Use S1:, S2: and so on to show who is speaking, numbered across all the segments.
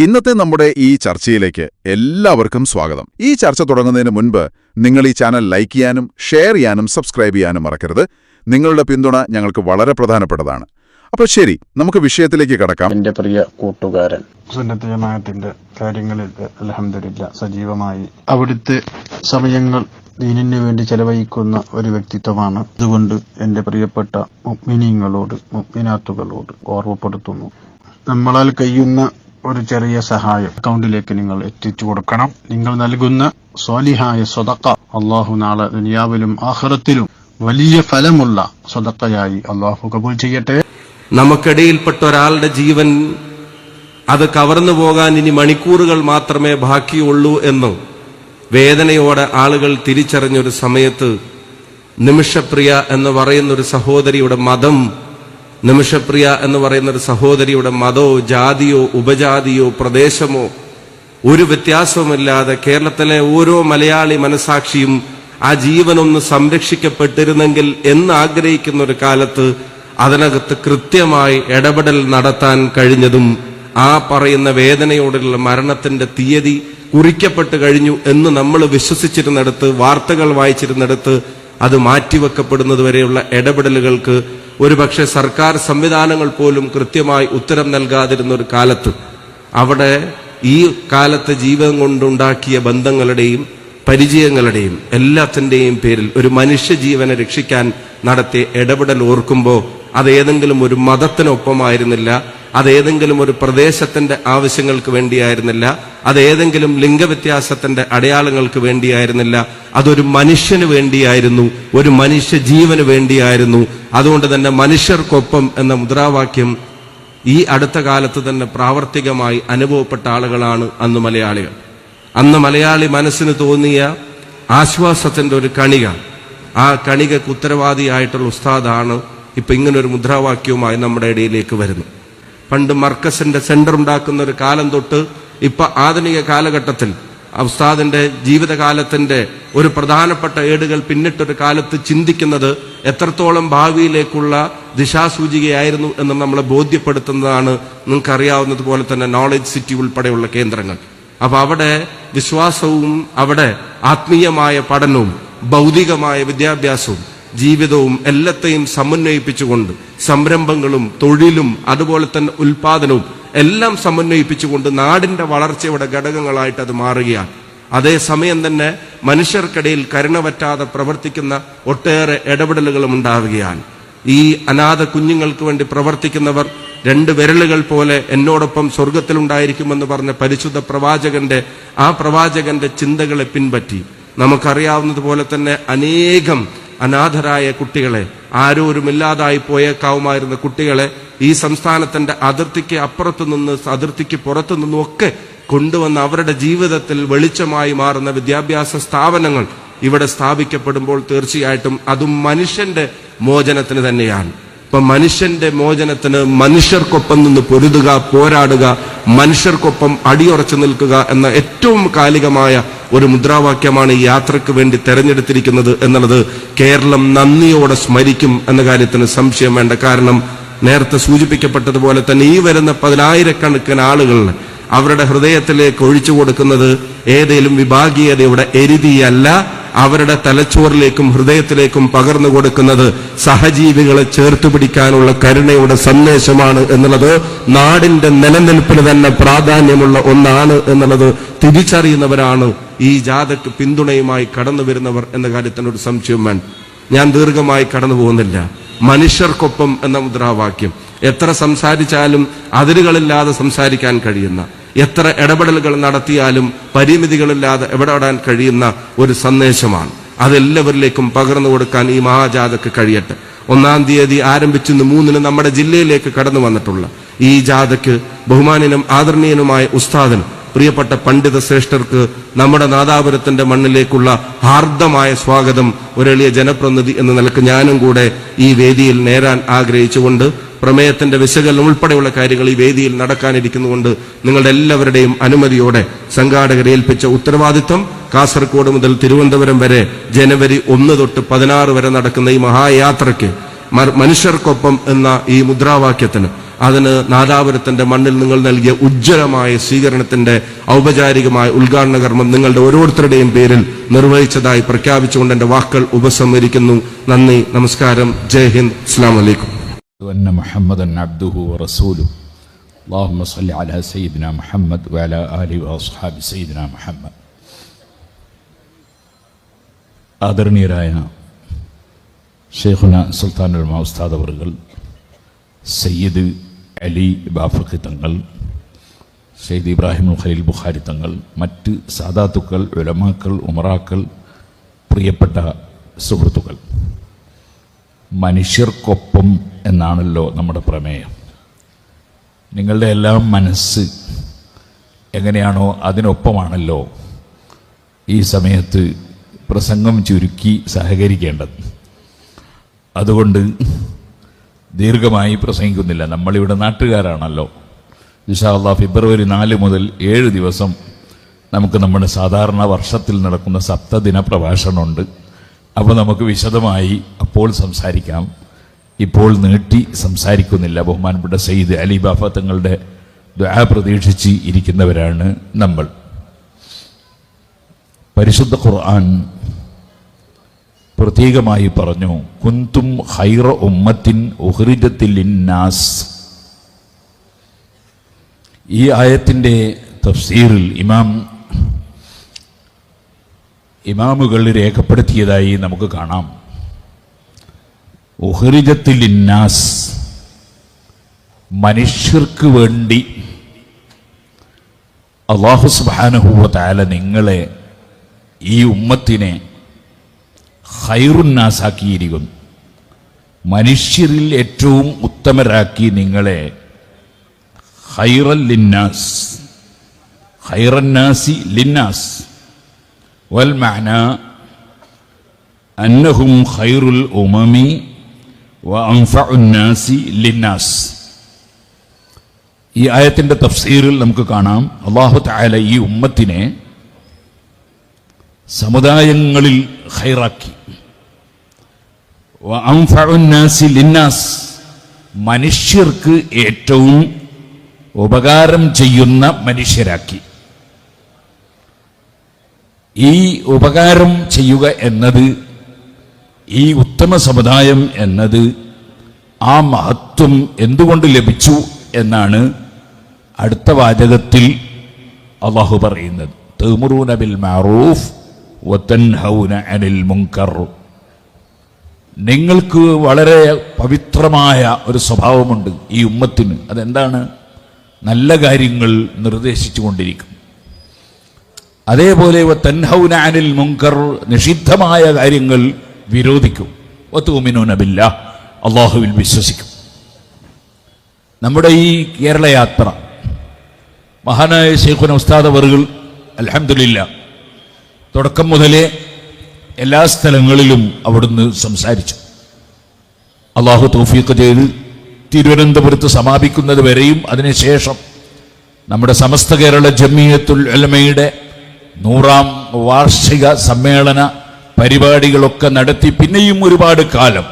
S1: ഇന്നത്തെ നമ്മുടെ ഈ ചർച്ചയിലേക്ക് എല്ലാവർക്കും സ്വാഗതം. ഈ ചർച്ച തുടങ്ങുന്നതിന് മുൻപ് നിങ്ങൾ ഈ ചാനൽ ലൈക്ക് ചെയ്യാനും ഷെയർ ചെയ്യാനും സബ്സ്ക്രൈബ് ചെയ്യാനും മറക്കരുത്. നിങ്ങളുടെ പിന്തുണ ഞങ്ങൾക്ക് വളരെ പ്രധാനപ്പെട്ടതാണ്. അപ്പോൾ ശരി, നമുക്ക് വിഷയത്തിലേക്ക് കടക്കാം.
S2: എന്റെ പ്രിയ കൂട്ടുകാരൻ, സുന്നത്ത് ജമാഅത്തിന്റെ കാര്യങ്ങളിൽ അൽഹംദുലില്ലാഹ് സജീവമായി അവിടുത്തെ സമയങ്ങൾ ദീനിനു വേണ്ടി ചെലവഴിക്കുന്ന ഒരു വ്യക്തിത്വമാണ്. അതുകൊണ്ട് എന്റെ പ്രിയപ്പെട്ട മുഅ്മിനീങ്ങളോട് മുഅ്മിനാത്തുകളോട് ഓർമ്മപ്പെടുത്തുന്നു, നമ്മളാൽ കഴിയുന്ന ഒരു ചെറിയ സഹായം അക്കൗണ്ടിലേക്ക് നിങ്ങൾ എത്തിച്ചു കൊടുക്കണം. നിങ്ങൾ നൽകുന്ന സ്വാലിഹായ സ്വതക്ക അള്ളാഹു നാളെ ദുനിയാവിലും ആഖിറത്തിലും വലിയ ഫലമുള്ള സ്വതക്കയായി അള്ളാഹു കബൂൽ ചെയ്യട്ടെ.
S3: നമുക്കിടയിൽപ്പെട്ട ഒരാളുടെ ജീവൻ അത് കവർന്നു പോകാൻ ഇനി മണിക്കൂറുകൾ മാത്രമേ ബാക്കിയുള്ളൂ എന്ന് വേദനയോടെ ആളുകൾ തിരിച്ചറിഞ്ഞൊരു സമയത്ത് നിമിഷപ്രിയ എന്ന് പറയുന്നൊരു സഹോദരിയുടെ മതം, നിമിഷപ്രിയ എന്ന് പറയുന്നൊരു സഹോദരിയുടെ മതമോ ജാതിയോ ഉപജാതിയോ പ്രദേശമോ ഒരു വ്യത്യാസവുമില്ലാതെ കേരളത്തിലെ ഓരോ മലയാളി മനസാക്ഷിയും ആ ജീവനൊന്ന് സംരക്ഷിക്കപ്പെട്ടിരുന്നെങ്കിൽ എന്ന് ആഗ്രഹിക്കുന്ന ഒരു കാലത്ത് അതിനകത്ത് കൃത്യമായി ഇടപെടൽ നടത്താൻ കഴിഞ്ഞതും ആ പറയുന്ന വേദനയോടുള്ള മരണത്തിന്റെ തീയതി കുറിക്കപ്പെട്ട് കഴിഞ്ഞു എന്ന് നമ്മൾ വിശ്വസിച്ചിരുന്നിടത്ത്, വാർത്തകൾ വായിച്ചിരുന്നിടത്ത് അത് മാറ്റിവെക്കപ്പെടുന്നതുവരെയുള്ള ഇടപെടലുകൾക്ക് ഒരുപക്ഷെ സർക്കാർ സംവിധാനങ്ങൾ പോലും കൃത്യമായി ഉത്തരം നൽകാതിരുന്ന ഒരു കാലത്ത് അവിടെ ഈ കാലത്തെ ജീവിതം കൊണ്ടുണ്ടാക്കിയ ബന്ധങ്ങളുടെയും പരിചയങ്ങളുടെയും എല്ലാത്തിൻ്റെയും പേരിൽ ഒരു മനുഷ്യജീവനെ രക്ഷിക്കാൻ നടത്തിയ ഇടപെടൽ ഓർക്കുമ്പോൾ അതേതെങ്കിലും ഒരു മതത്തിനൊപ്പമായിരുന്നില്ല, അതേതെങ്കിലും ഒരു പ്രദേശത്തിന്റെ ആവശ്യങ്ങൾക്ക് വേണ്ടിയായിരുന്നില്ല, അതേതെങ്കിലും ലിംഗവ്യത്യാസത്തിന്റെ അടയാളങ്ങൾക്ക് വേണ്ടിയായിരുന്നില്ല, അതൊരു മനുഷ്യന് വേണ്ടിയായിരുന്നു, ഒരു മനുഷ്യ ജീവന് വേണ്ടിയായിരുന്നു. അതുകൊണ്ട് തന്നെ മനുഷ്യർക്കൊപ്പം എന്ന മുദ്രാവാക്യം ഈ അടുത്ത കാലത്ത് തന്നെ പ്രാവർത്തികമായി അനുഭവപ്പെട്ട ആളുകളാണ് അന്ന് മലയാളികൾ. അന്ന് മലയാളി മനസ്സിന് തോന്നിയ ആശ്വാസത്തിന്റെ ഒരു കണിക, ആ കണികക്ക് ഉത്തരവാദിയായിട്ടുള്ള ഉസ്താദാണ് ഇപ്പൊ ഇങ്ങനൊരു മുദ്രാവാക്യവുമായി നമ്മുടെ ഇടയിലേക്ക് വരുന്നത്. പണ്ട് മർക്കസിന്റെ സെന്റർ ഉണ്ടാക്കുന്ന ഒരു കാലം തൊട്ട് ഇപ്പൊ ആധുനിക കാലഘട്ടത്തിൽ ഉസ്താദിന്റെ ജീവിതകാലത്തിന്റെ ഒരു പ്രധാനപ്പെട്ട ഏടുകൾ പിന്നിട്ടൊരു കാലത്ത് ചിന്തിക്കുന്നത് എത്രത്തോളം ഭാവിയിലേക്കുള്ള ദിശാസൂചികയായിരുന്നു എന്ന് നമ്മളെ ബോധ്യപ്പെടുത്തുന്നതാണ്. നിങ്ങൾക്കറിയാവുന്നതുപോലെ തന്നെ നോളജ് സിറ്റി ഉൾപ്പെടെയുള്ള കേന്ദ്രങ്ങൾ. അപ്പൊ അവിടെ വിശ്വാസവും അവിടെ ആത്മീയമായ പഠനവും ഭൗതികമായ വിദ്യാഭ്യാസവും ജീവിതവും എല്ലാത്തെയും സമന്വയിപ്പിച്ചുകൊണ്ട് സംരംഭങ്ങളും തൊഴിലും അതുപോലെ തന്നെ ഉൽപാദനവും എല്ലാം സമന്വയിപ്പിച്ചുകൊണ്ട് നാടിന്റെ വളർച്ചയുടെ ഘടകങ്ങളായിട്ട് അത് മാറുകയാണ്. അതേസമയം തന്നെ മനുഷ്യർക്കിടയിൽ കരുണ പറ്റാതെ പ്രവർത്തിക്കുന്ന ഒട്ടേറെ ഇടപെടലുകളും ഉണ്ടാവുകയാണ്. ഈ അനാഥ കുഞ്ഞുങ്ങൾക്ക് വേണ്ടി പ്രവർത്തിക്കുന്നവർ രണ്ട് വിരലുകൾ പോലെ എന്നോടൊപ്പം സ്വർഗത്തിലുണ്ടായിരിക്കുമെന്ന് പറഞ്ഞ പരിശുദ്ധ ആ പ്രവാചകന്റെ ചിന്തകളെ പിൻപറ്റി നമുക്കറിയാവുന്നതുപോലെ തന്നെ അനേകം അനാഥരായ കുട്ടികളെ, ആരോരുമില്ലാതായി പോയേക്കാവുമായിരുന്ന കുട്ടികളെ ഈ സംസ്ഥാനത്തിന്റെ അതിർത്തിക്ക് അപ്പുറത്തു നിന്ന് അതിർത്തിക്ക് പുറത്തു നിന്നും ഒക്കെ കൊണ്ടുവന്ന് അവരുടെ ജീവിതത്തിൽ വെളിച്ചമായി മാറുന്ന വിദ്യാഭ്യാസ സ്ഥാപനങ്ങൾ ഇവിടെ സ്ഥാപിക്കപ്പെടുമ്പോൾ തീർച്ചയായിട്ടും അതും മനുഷ്യന്റെ മോചനത്തിന് തന്നെയാണ്. ഇപ്പൊ മനുഷ്യന്റെ മോചനത്തിന് മനുഷ്യർക്കൊപ്പം നിന്ന് പൊരുതുക, പോരാടുക, മനുഷ്യർക്കൊപ്പം അടിയുറച്ചു നിൽക്കുക എന്ന ഏറ്റവും കാലികമായ ഒരു മുദ്രാവാക്യമാണ് ഈ യാത്രയ്ക്ക് വേണ്ടി തെരഞ്ഞെടുത്തിരിക്കുന്നത് എന്നുള്ളത് കേരളം നന്ദിയോടെ സ്മരിക്കും എന്ന കാര്യത്തിന് സംശയം വേണ്ട. കാരണം നേരത്തെ സൂചിപ്പിക്കപ്പെട്ടതുപോലെ തന്നെ ഈ വരുന്ന 10,000-കണക്കിന് ആളുകൾ അവരുടെ ഹൃദയത്തിലേക്ക് ഒഴിച്ചു കൊടുക്കുന്നത് ഏതെങ്കിലും വിഭാഗീയതയുടെ എരുതിയല്ല, അവരുടെ തലച്ചോറിലേക്കും ഹൃദയത്തിലേക്കും പകർന്നു കൊടുക്കുന്നത് സഹജീവികളെ ചേർത്ത് പിടിക്കാനുള്ള കരുണയുടെ സന്ദേശമാണ് എന്നുള്ളത് നാടിന്റെ നിലനിൽപ്പിന് തന്നെ പ്രാധാന്യമുള്ള ഒന്നാണ് എന്നുള്ളത് തിരിച്ചറിയുന്നവരാണ് ഈ ജാഥയ്ക്ക് പിന്തുണയുമായി കടന്നു വരുന്നവർ എന്ന കാര്യത്തിന് ഒരു സംശയം വേണ്ട. ഞാൻ ദീർഘമായി കടന്നു പോകുന്നില്ല. മനുഷ്യർക്കൊപ്പം എന്ന മുദ്രാവാക്യം എത്ര സംസാരിച്ചാലും അതിരുകളില്ലാതെ സംസാരിക്കാൻ കഴിയുന്ന, എത്ര ഇടപെടലുകൾ നടത്തിയാലും പരിമിതികളില്ലാതെ ഇടപെടാൻ കഴിയുന്ന ഒരു സന്ദേശമാണ്. അതെല്ലാവരിലേക്കും പകർന്നു കൊടുക്കാൻ ഈ മഹാജാഥക്ക് കഴിയട്ടെ. 1-ാം തീയതി ആരംഭിച്ച് 3-ന് നമ്മുടെ ജില്ലയിലേക്ക് കടന്നു വന്നിട്ടുള്ള ഈ ജാഥയ്ക്ക് ബഹുമാന്യനും ആദരണീയനുമായ ഉസ്താദിന്, പ്രിയപ്പെട്ട പണ്ഡിത ശ്രേഷ്ഠർക്ക് നമ്മുടെ നാദാപുരത്തിന്റെ മണ്ണിലേക്കുള്ള ഹാർദമായ സ്വാഗതം ഒരെളിയ ജനപ്രതിനിധി എന്ന നിലക്ക് ഞാനും കൂടെ ഈ വേദിയിൽ നേരാൻ ആഗ്രഹിച്ചുകൊണ്ട് പ്രമേയത്തിന്റെ വിശകലനം ഉൾപ്പെടെയുള്ള കാര്യങ്ങൾ ഈ വേദിയിൽ നടക്കാനിരിക്കുന്നുകൊണ്ട് നിങ്ങളുടെ എല്ലാവരുടെയും അനുമതിയോടെ സംഘാടകരെ ഏൽപ്പിച്ച ഉത്തരവാദിത്വം കാസർഗോഡ് മുതൽ തിരുവനന്തപുരം വരെ ജനുവരി 1 തൊട്ട് 16 വരെ നടക്കുന്ന ഈ മഹായാത്രയ്ക്ക് മനുഷ്യർക്കൊപ്പം എന്ന ഈ മുദ്രാവാക്യത്തിന് അതിന് നാദാപുരത്തിന്റെ മണ്ണിൽ നിങ്ങൾ നൽകിയ ഉജ്ജ്വലമായ സ്വീകരണത്തിന്റെ ഔപചാരികമായ ഉദ്ഘാടന കർമ്മം നിങ്ങളുടെ ഓരോരുത്തരുടെയും പേരിൽ നിർവഹിച്ചതായി പ്രഖ്യാപിച്ചുകൊണ്ട് എന്റെ വാക്കുകൾ ഉപസംഹരിക്കുന്നു. നന്ദി, നമസ്കാരം, ജയ് ഹിന്ദ്, അസ്സലാമു അലൈക്കും.
S4: أن محمدا عبده ورسوله اللهم صل على سيدنا محمد وعلى آله وأصحاب سيدنا محمد. ആദരണീയരായ ഷെയ്ഖുന സുൽത്താനുൽ ഉലമാ ഉസ്താദ് അവർകൾ, സയ്യിദ് അലി ബാഫഖി തങ്ങൾ, സയ്യിദ് ഇബ്രാഹിം ഖലീൽ ബുഖാരി തങ്ങൾ, മറ്റ് സാദാത്തുക്കൾ, ഉലമാക്കൾ, ഉമറാക്കൾ, പ്രിയപ്പെട്ട സുഹൃത്തുക്കൾ, മനുഷ്യർക്കൊപ്പം എന്നാണല്ലോ നമ്മുടെ പ്രമേയം. നിങ്ങളുടെ എല്ലാം മനസ്സ് എങ്ങനെയാണോ അതിനൊപ്പമാണല്ലോ ഈ സമയത്ത് പ്രസംഗം ചുരുക്കി സഹകരിക്കേണ്ടത്. അതുകൊണ്ട് ദീർഘമായി പ്രസംഗിക്കുന്നില്ല. നമ്മളിവിടെ നാട്ടുകാരാണല്ലോ. ഇൻഷാ അല്ലാഹ് ഫെബ്രുവരി 4 മുതൽ 7 ദിവസം നമുക്ക് നമ്മുടെ സാധാരണ വർഷത്തിൽ നടക്കുന്ന സപ്തദിന പ്രഭാഷണമുണ്ട്. അപ്പോൾ നമുക്ക് വിശദമായി അപ്പോൾ സംസാരിക്കാം. ഇപ്പോൾ നീട്ടി സംസാരിക്കുന്നില്ല. ബഹുമാനപ്പെട്ട സയ്യിദ് അലി ബാഫ തങ്ങളുടെ ദുആ പ്രതീക്ഷിച്ച് ഇരിക്കുന്നവരാണ് നമ്മൾ. പരിശുദ്ധ ഖുർആൻ പ്രത്യേകമായി പറഞ്ഞു, കുന്തും ഖൈറ ഉമ്മത്തിൻ ഉഖ്രിജത്തിൽ ലിന്നാസ്. ഈ ആയത്തിന്റെ തഫ്സീറിൽ ഇമാമുകൾ രേഖപ്പെടുത്തിയതായി നമുക്ക് കാണാം. ഉഖ്രിജത്തിൽ ലിന്നാസ്, മനുഷ്യർക്ക് വേണ്ടി അല്ലാഹു സുബ്ഹാനഹു വ തആല നിങ്ങളെ, ഈ ഉമ്മത്തിനെ ഖൈറുന്നാസാക്കിയിരിക്കുന്നു. മനുഷ്യരിൽ ഏറ്റവും ഉത്തമരാക്കി നിങ്ങളെ ഖൈറൽ ലിന്നാസ്, ഖൈറന്നാസി ലിന്നാസ്. വൽ മഅന അന്നഹും ഖൈറുൽ ഉമമി വ അൻഫഉന്നാസി ലിന്നാസ്. ഈ ആയത്തിന്റെ തഫ്സീറിൽ നമുക്ക് കാണാം, അല്ലാഹു തആല ഈ ഉമ്മത്തിനെ സമുദായങ്ങളിൽ ഖൈറാക്കി. വ അൻഫഉന്നാസി ലിന്നാസ്, മനുഷ്യർക്ക് ഏറ്റവും ഉപകാരം ചെയ്യുന്ന മനുഷ്യരാക്കി. ഈ ഉപകാരം ചെയ്യുക എന്നത്, ഈ ഉത്തമ സമുദായം എന്നത്, ആ മഹത്വം എന്തുകൊണ്ട് ലഭിച്ചു എന്നാണ് അടുത്ത വാചകത്തിൽ അല്ലാഹു പറയുന്നത്. തഅ്മുറൂന ബിൽ മഅറൂഫ് വതൻഹൗന അനിൽ മുൻകർ. നിങ്ങൾക്ക് വളരെ പവിത്രമായ ഒരു സ്വഭാവമുണ്ട് ഈ ഉമ്മത്തിന്. അതെന്താണ്? നല്ല കാര്യങ്ങൾ നിർദ്ദേശിച്ചു കൊണ്ടിരിക്കും. അതേപോലെ വതൻഹൗന അനിൽ മുൻകർ, നിഷിദ്ധമായ കാര്യങ്ങൾ വിരോധിക്കും. വതുമിനൂന ബില്ലാഹ്, അല്ലാഹുവിൽ വിശ്വസിക്കും. നമ്മുടെ ഈ കേരള യാത്ര മഹാനായ ശൈഖുന ഉസ്താദ് അവർകൾ അൽഹംദുലില്ലാഹ് തുടക്കം മുതലേ എല്ലാ സ്ഥലങ്ങളിലും അവിടുന്ന് സംസാരിച്ചു. അല്ലാഹു തൗഫീഖ് ചെയ്ത് തിരുവനന്തപുരത്ത് സമാപിക്കുന്നത് വരെയും അതിനുശേഷം നമ്മുടെ സമസ്ത കേരള ജമിയത്തുൽ ഉലമയുടെ 100ാം വാർഷിക സമ്മേളന പരിപാടികളൊക്കെ നടത്തി പിന്നെയും ഒരുപാട് കാലം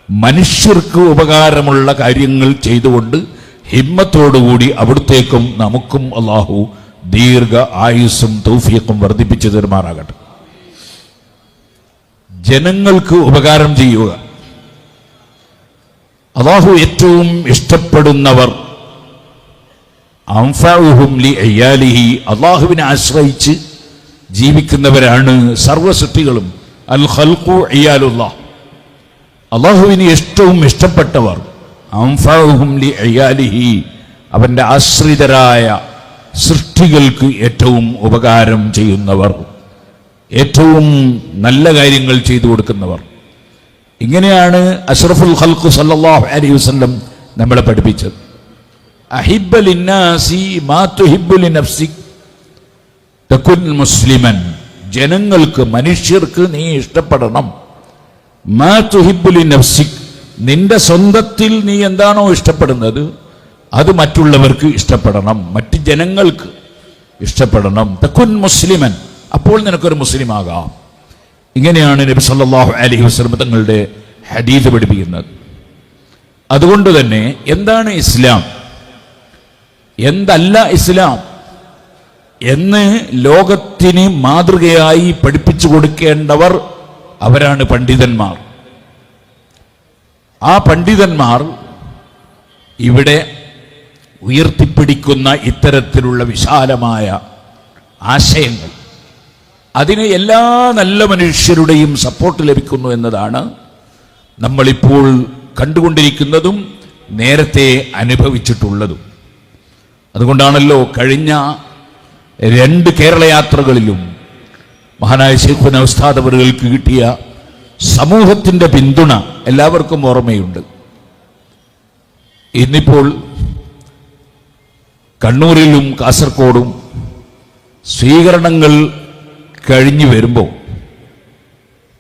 S4: മനുഷ്യർക്ക് ഉപകാരമുള്ള കാര്യങ്ങൾ ചെയ്തുകൊണ്ട് ഹിമ്മത്തോടുകൂടി അവിടത്തേക്കും നമുക്കും അല്ലാഹു ദീർഘ ആയുസ്സും തൗഫീഖും വർദ്ധിപ്പിച്ചു തരുമാറാകട്ടെ. ജനങ്ങൾക്ക് ഉപകാരം ചെയ്യുക, അല്ലാഹു ഏറ്റവും ഇഷ്ടപ്പെടുന്നവർ അൻഫഉഹും ലി അയാലിഹി, അല്ലാഹുവിനെ ആശ്രയിച്ച് ജീവിക്കുന്നവരാണ് സർവ്വസൃഷ്ടികളും. അൽ ഖൽഖു അയാലുല്ലാഹ്, അല്ലാഹുവിന് ഏറ്റവും ഇഷ്ടപ്പെട്ടവർ. അൻഫഉഹും ലി അയാലിഹി, അവന്റെ ആശ്രിതരായ സൃഷ്ടികൾക്ക് ഏറ്റവും ഉപകാരം ചെയ്യുന്നവർ, ഏറ്റവും നല്ല കാര്യങ്ങൾ ചെയ്തു കൊടുക്കുന്നവർ. ഇങ്ങനെയാണ് അഷ്റഫുൽ ഖൽഖ് സല്ലല്ലാഹു അലൈഹി വസല്ലം നമ്മളെ പഠിപ്പിച്ചത്. അഹിബ്ബ ലിന്നാസി മാ തുഹിബ്ബു ലിനഫ്സിക് തകുൻ മുസ്ലിമൻ. ജനങ്ങൾക്ക്, മനുഷ്യർക്ക് നീ ഇഷ്ടപ്പെടണം. മാ തുഹിബ്ബു ലിനഫ്സിക്, നിന്റെ സ്വന്തത്തിൽ നീ എന്താണോ ഇഷ്ടപ്പെടുന്നത് അത് മറ്റുള്ളവർക്ക് ഇഷ്ടപ്പെടണം, മറ്റ് ജനങ്ങൾക്ക് ഇഷ്ടപ്പെടണം. തകുൻ മുസ്ലിമൻ, അപ്പോൾ നിനക്കൊരു മുസ്ലിം ആകാം. ഇങ്ങനെയാണ് നബി സല്ലല്ലാഹു അലൈഹി വസല്ലം തങ്ങളുടെ ഹദീസ് പഠിപ്പിക്കുന്നത്. അതുകൊണ്ട് തന്നെ എന്താണ് ഇസ്ലാം, എന്തല്ല ഇസ്ലാം എന്ന് ലോകത്തിന് മാതൃകയായി പഠിപ്പിച്ചു കൊടുക്കേണ്ടവർ അവരാണ് പണ്ഡിതന്മാർ. ആ പണ്ഡിതന്മാർ ഇവിടെ ഉയർത്തിപ്പിടിക്കുന്ന ഇത്തരത്തിലുള്ള വിശാലമായ ആശയങ്ങൾ, അതിന് എല്ലാ നല്ല മനുഷ്യരുടെയും സപ്പോർട്ട് ലഭിക്കുന്നു എന്നതാണ് നമ്മളിപ്പോൾ കണ്ടുകൊണ്ടിരിക്കുന്നതും നേരത്തെ അനുഭവിച്ചിട്ടുള്ളതും. അതുകൊണ്ടാണല്ലോ കഴിഞ്ഞ 2 കേരള യാത്രകളിലും മഹാനായ ശൈഖുനാ ഉസ്താദ് അവറുകൾക്ക് കിട്ടിയ സമൂഹത്തിന്റെ പിന്തുണ എല്ലാവർക്കും ഓർമ്മയുണ്ട്. ഇന്നിപ്പോൾ കണ്ണൂരിലും കാസർഗോഡും സ്വീകരണങ്ങൾ കഴിഞ്ഞു വരുമ്പോൾ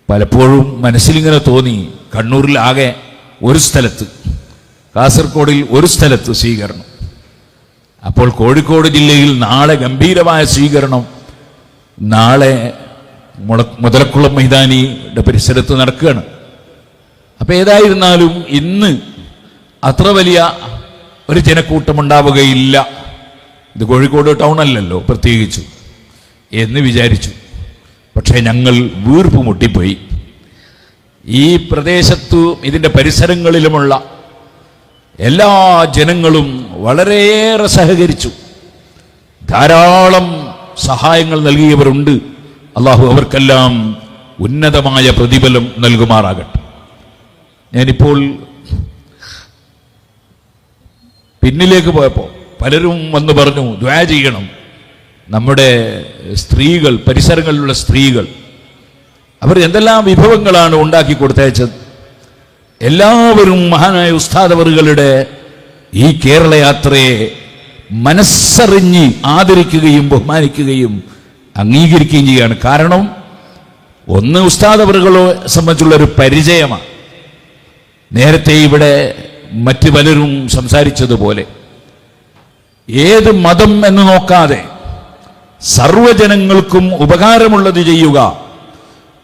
S4: പലപ്പോഴും മനസ്സിലിങ്ങനെ തോന്നി, കണ്ണൂരിലാകെ ഒരു സ്ഥലത്ത്, കാസർഗോഡിൽ ഒരു സ്ഥലത്ത് സ്വീകരണം. അപ്പോൾ കോഴിക്കോട് ജില്ലയിൽ നാളെ ഗംഭീരമായ സ്വീകരണം നാളെ മുതലക്കുളം മൈതാനിയുടെ പരിസരത്ത് നടക്കുകയാണ്. അപ്പം ഏതായിരുന്നാലും ഇന്ന് അത്ര വലിയ ഒരു ജനക്കൂട്ടം ഉണ്ടാവുകയില്ല, ഇത് കോഴിക്കോട് ടൗൺ അല്ലല്ലോ പ്രത്യേകിച്ചു എന്ന് വിചാരിച്ചു. പക്ഷേ ഞങ്ങൾ വീർപ്പ് മുട്ടിപ്പോയി. ഈ പ്രദേശത്തും ഇതിൻ്റെ പരിസരങ്ങളിലുമുള്ള എല്ലാ ജനങ്ങളും വളരെയേറെ സഹകരിച്ചു. ധാരാളം സഹായങ്ങൾ നൽകിയവരുണ്ട്. അള്ളാഹു അവർക്കെല്ലാം ഉന്നതമായ പ്രതിഫലം നൽകുമാറാകട്ടെ. ഞാനിപ്പോൾ പിന്നിലേക്ക് പോയപ്പോൾ പലരും വന്ന് പറഞ്ഞു, ദുആ ചെയ്യണം. നമ്മുടെ സ്ത്രീകൾ, പരിസരങ്ങളിലുള്ള സ്ത്രീകൾ, അവർ എന്തെല്ലാം വിഭവങ്ങളാണ് ഉണ്ടാക്കി കൊടുത്തയച്ചത്. എല്ലാവരും മഹാനായ ഉസ്താദ് അവറുകളുടെ ഈ കേരള യാത്രയെ മനസ്സറിഞ്ഞ് ആദരിക്കുകയും ബഹുമാനിക്കുകയും അംഗീകരിക്കുകയും ചെയ്യുകയാണ്. കാരണം ഒന്ന്, ഉസ്താദ് അവറുകളെ സംബന്ധിച്ചുള്ള ഒരു പരിചയമാണ്. നേരത്തെ ഇവിടെ മറ്റു പലരും സംസാരിച്ചതുപോലെ ഏത് മതം എന്ന് നോക്കാതെ സർവജനങ്ങൾക്കും ഉപകാരമുള്ളത് ചെയ്യുക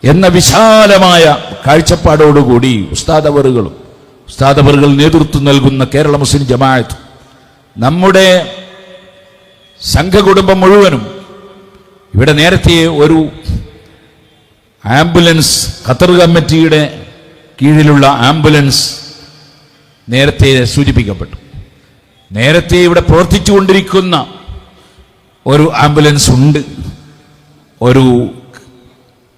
S4: എന്ന വിശാലമായ കാഴ്ചപ്പാടോടുകൂടി ഉസ്താദ് അവറുകൾ നേതൃത്വം നൽകുന്ന കേരള മുസ്ലിം ജമാഅത്ത്, നമ്മുടെ സംഘകുടുംബം മുഴുവനും ഇവിടെ നേരത്തെ ഒരു ആംബുലൻസ്, ഖത്തർ കമ്മിറ്റിയുടെ കീഴിലുള്ള ആംബുലൻസ് നേരത്തെ സൂചിപ്പിക്കപ്പെട്ടു. നേരത്തെ ഇവിടെ പ്രവർത്തിച്ചുകൊണ്ടിരിക്കുന്ന ഒരു ആംബുലൻസ് ഉണ്ട്, ഒരു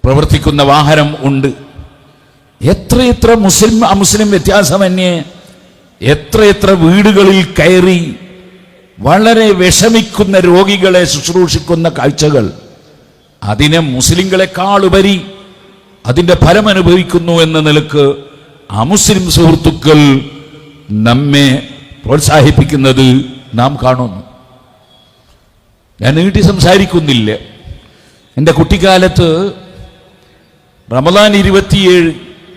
S4: പ്രവർത്തിക്കുന്ന വാഹനം ഉണ്ട്. എത്രയെത്ര മുസ്ലിം അമുസ്ലിം വ്യത്യാസമന്യേ എത്രയെത്ര വീടുകളിൽ കയറി വളരെ വിഷമിക്കുന്ന രോഗികളെ ശുശ്രൂഷിക്കുന്ന കാഴ്ചകൾ, അതിനെ മുസ്ലിങ്ങളെക്കാളുപരി അതിൻ്റെ ഫലം അനുഭവിക്കുന്നു എന്ന നിലക്ക് അമുസ്ലിം സുഹൃത്തുക്കൾ നമ്മെ പ്രോത്സാഹിപ്പിക്കുന്നത് നാം കാണുന്നു. ഞാൻ നീട്ടി സംസാരിക്കുന്നില്ല. എൻ്റെ കുട്ടിക്കാലത്ത് റമദാൻ 27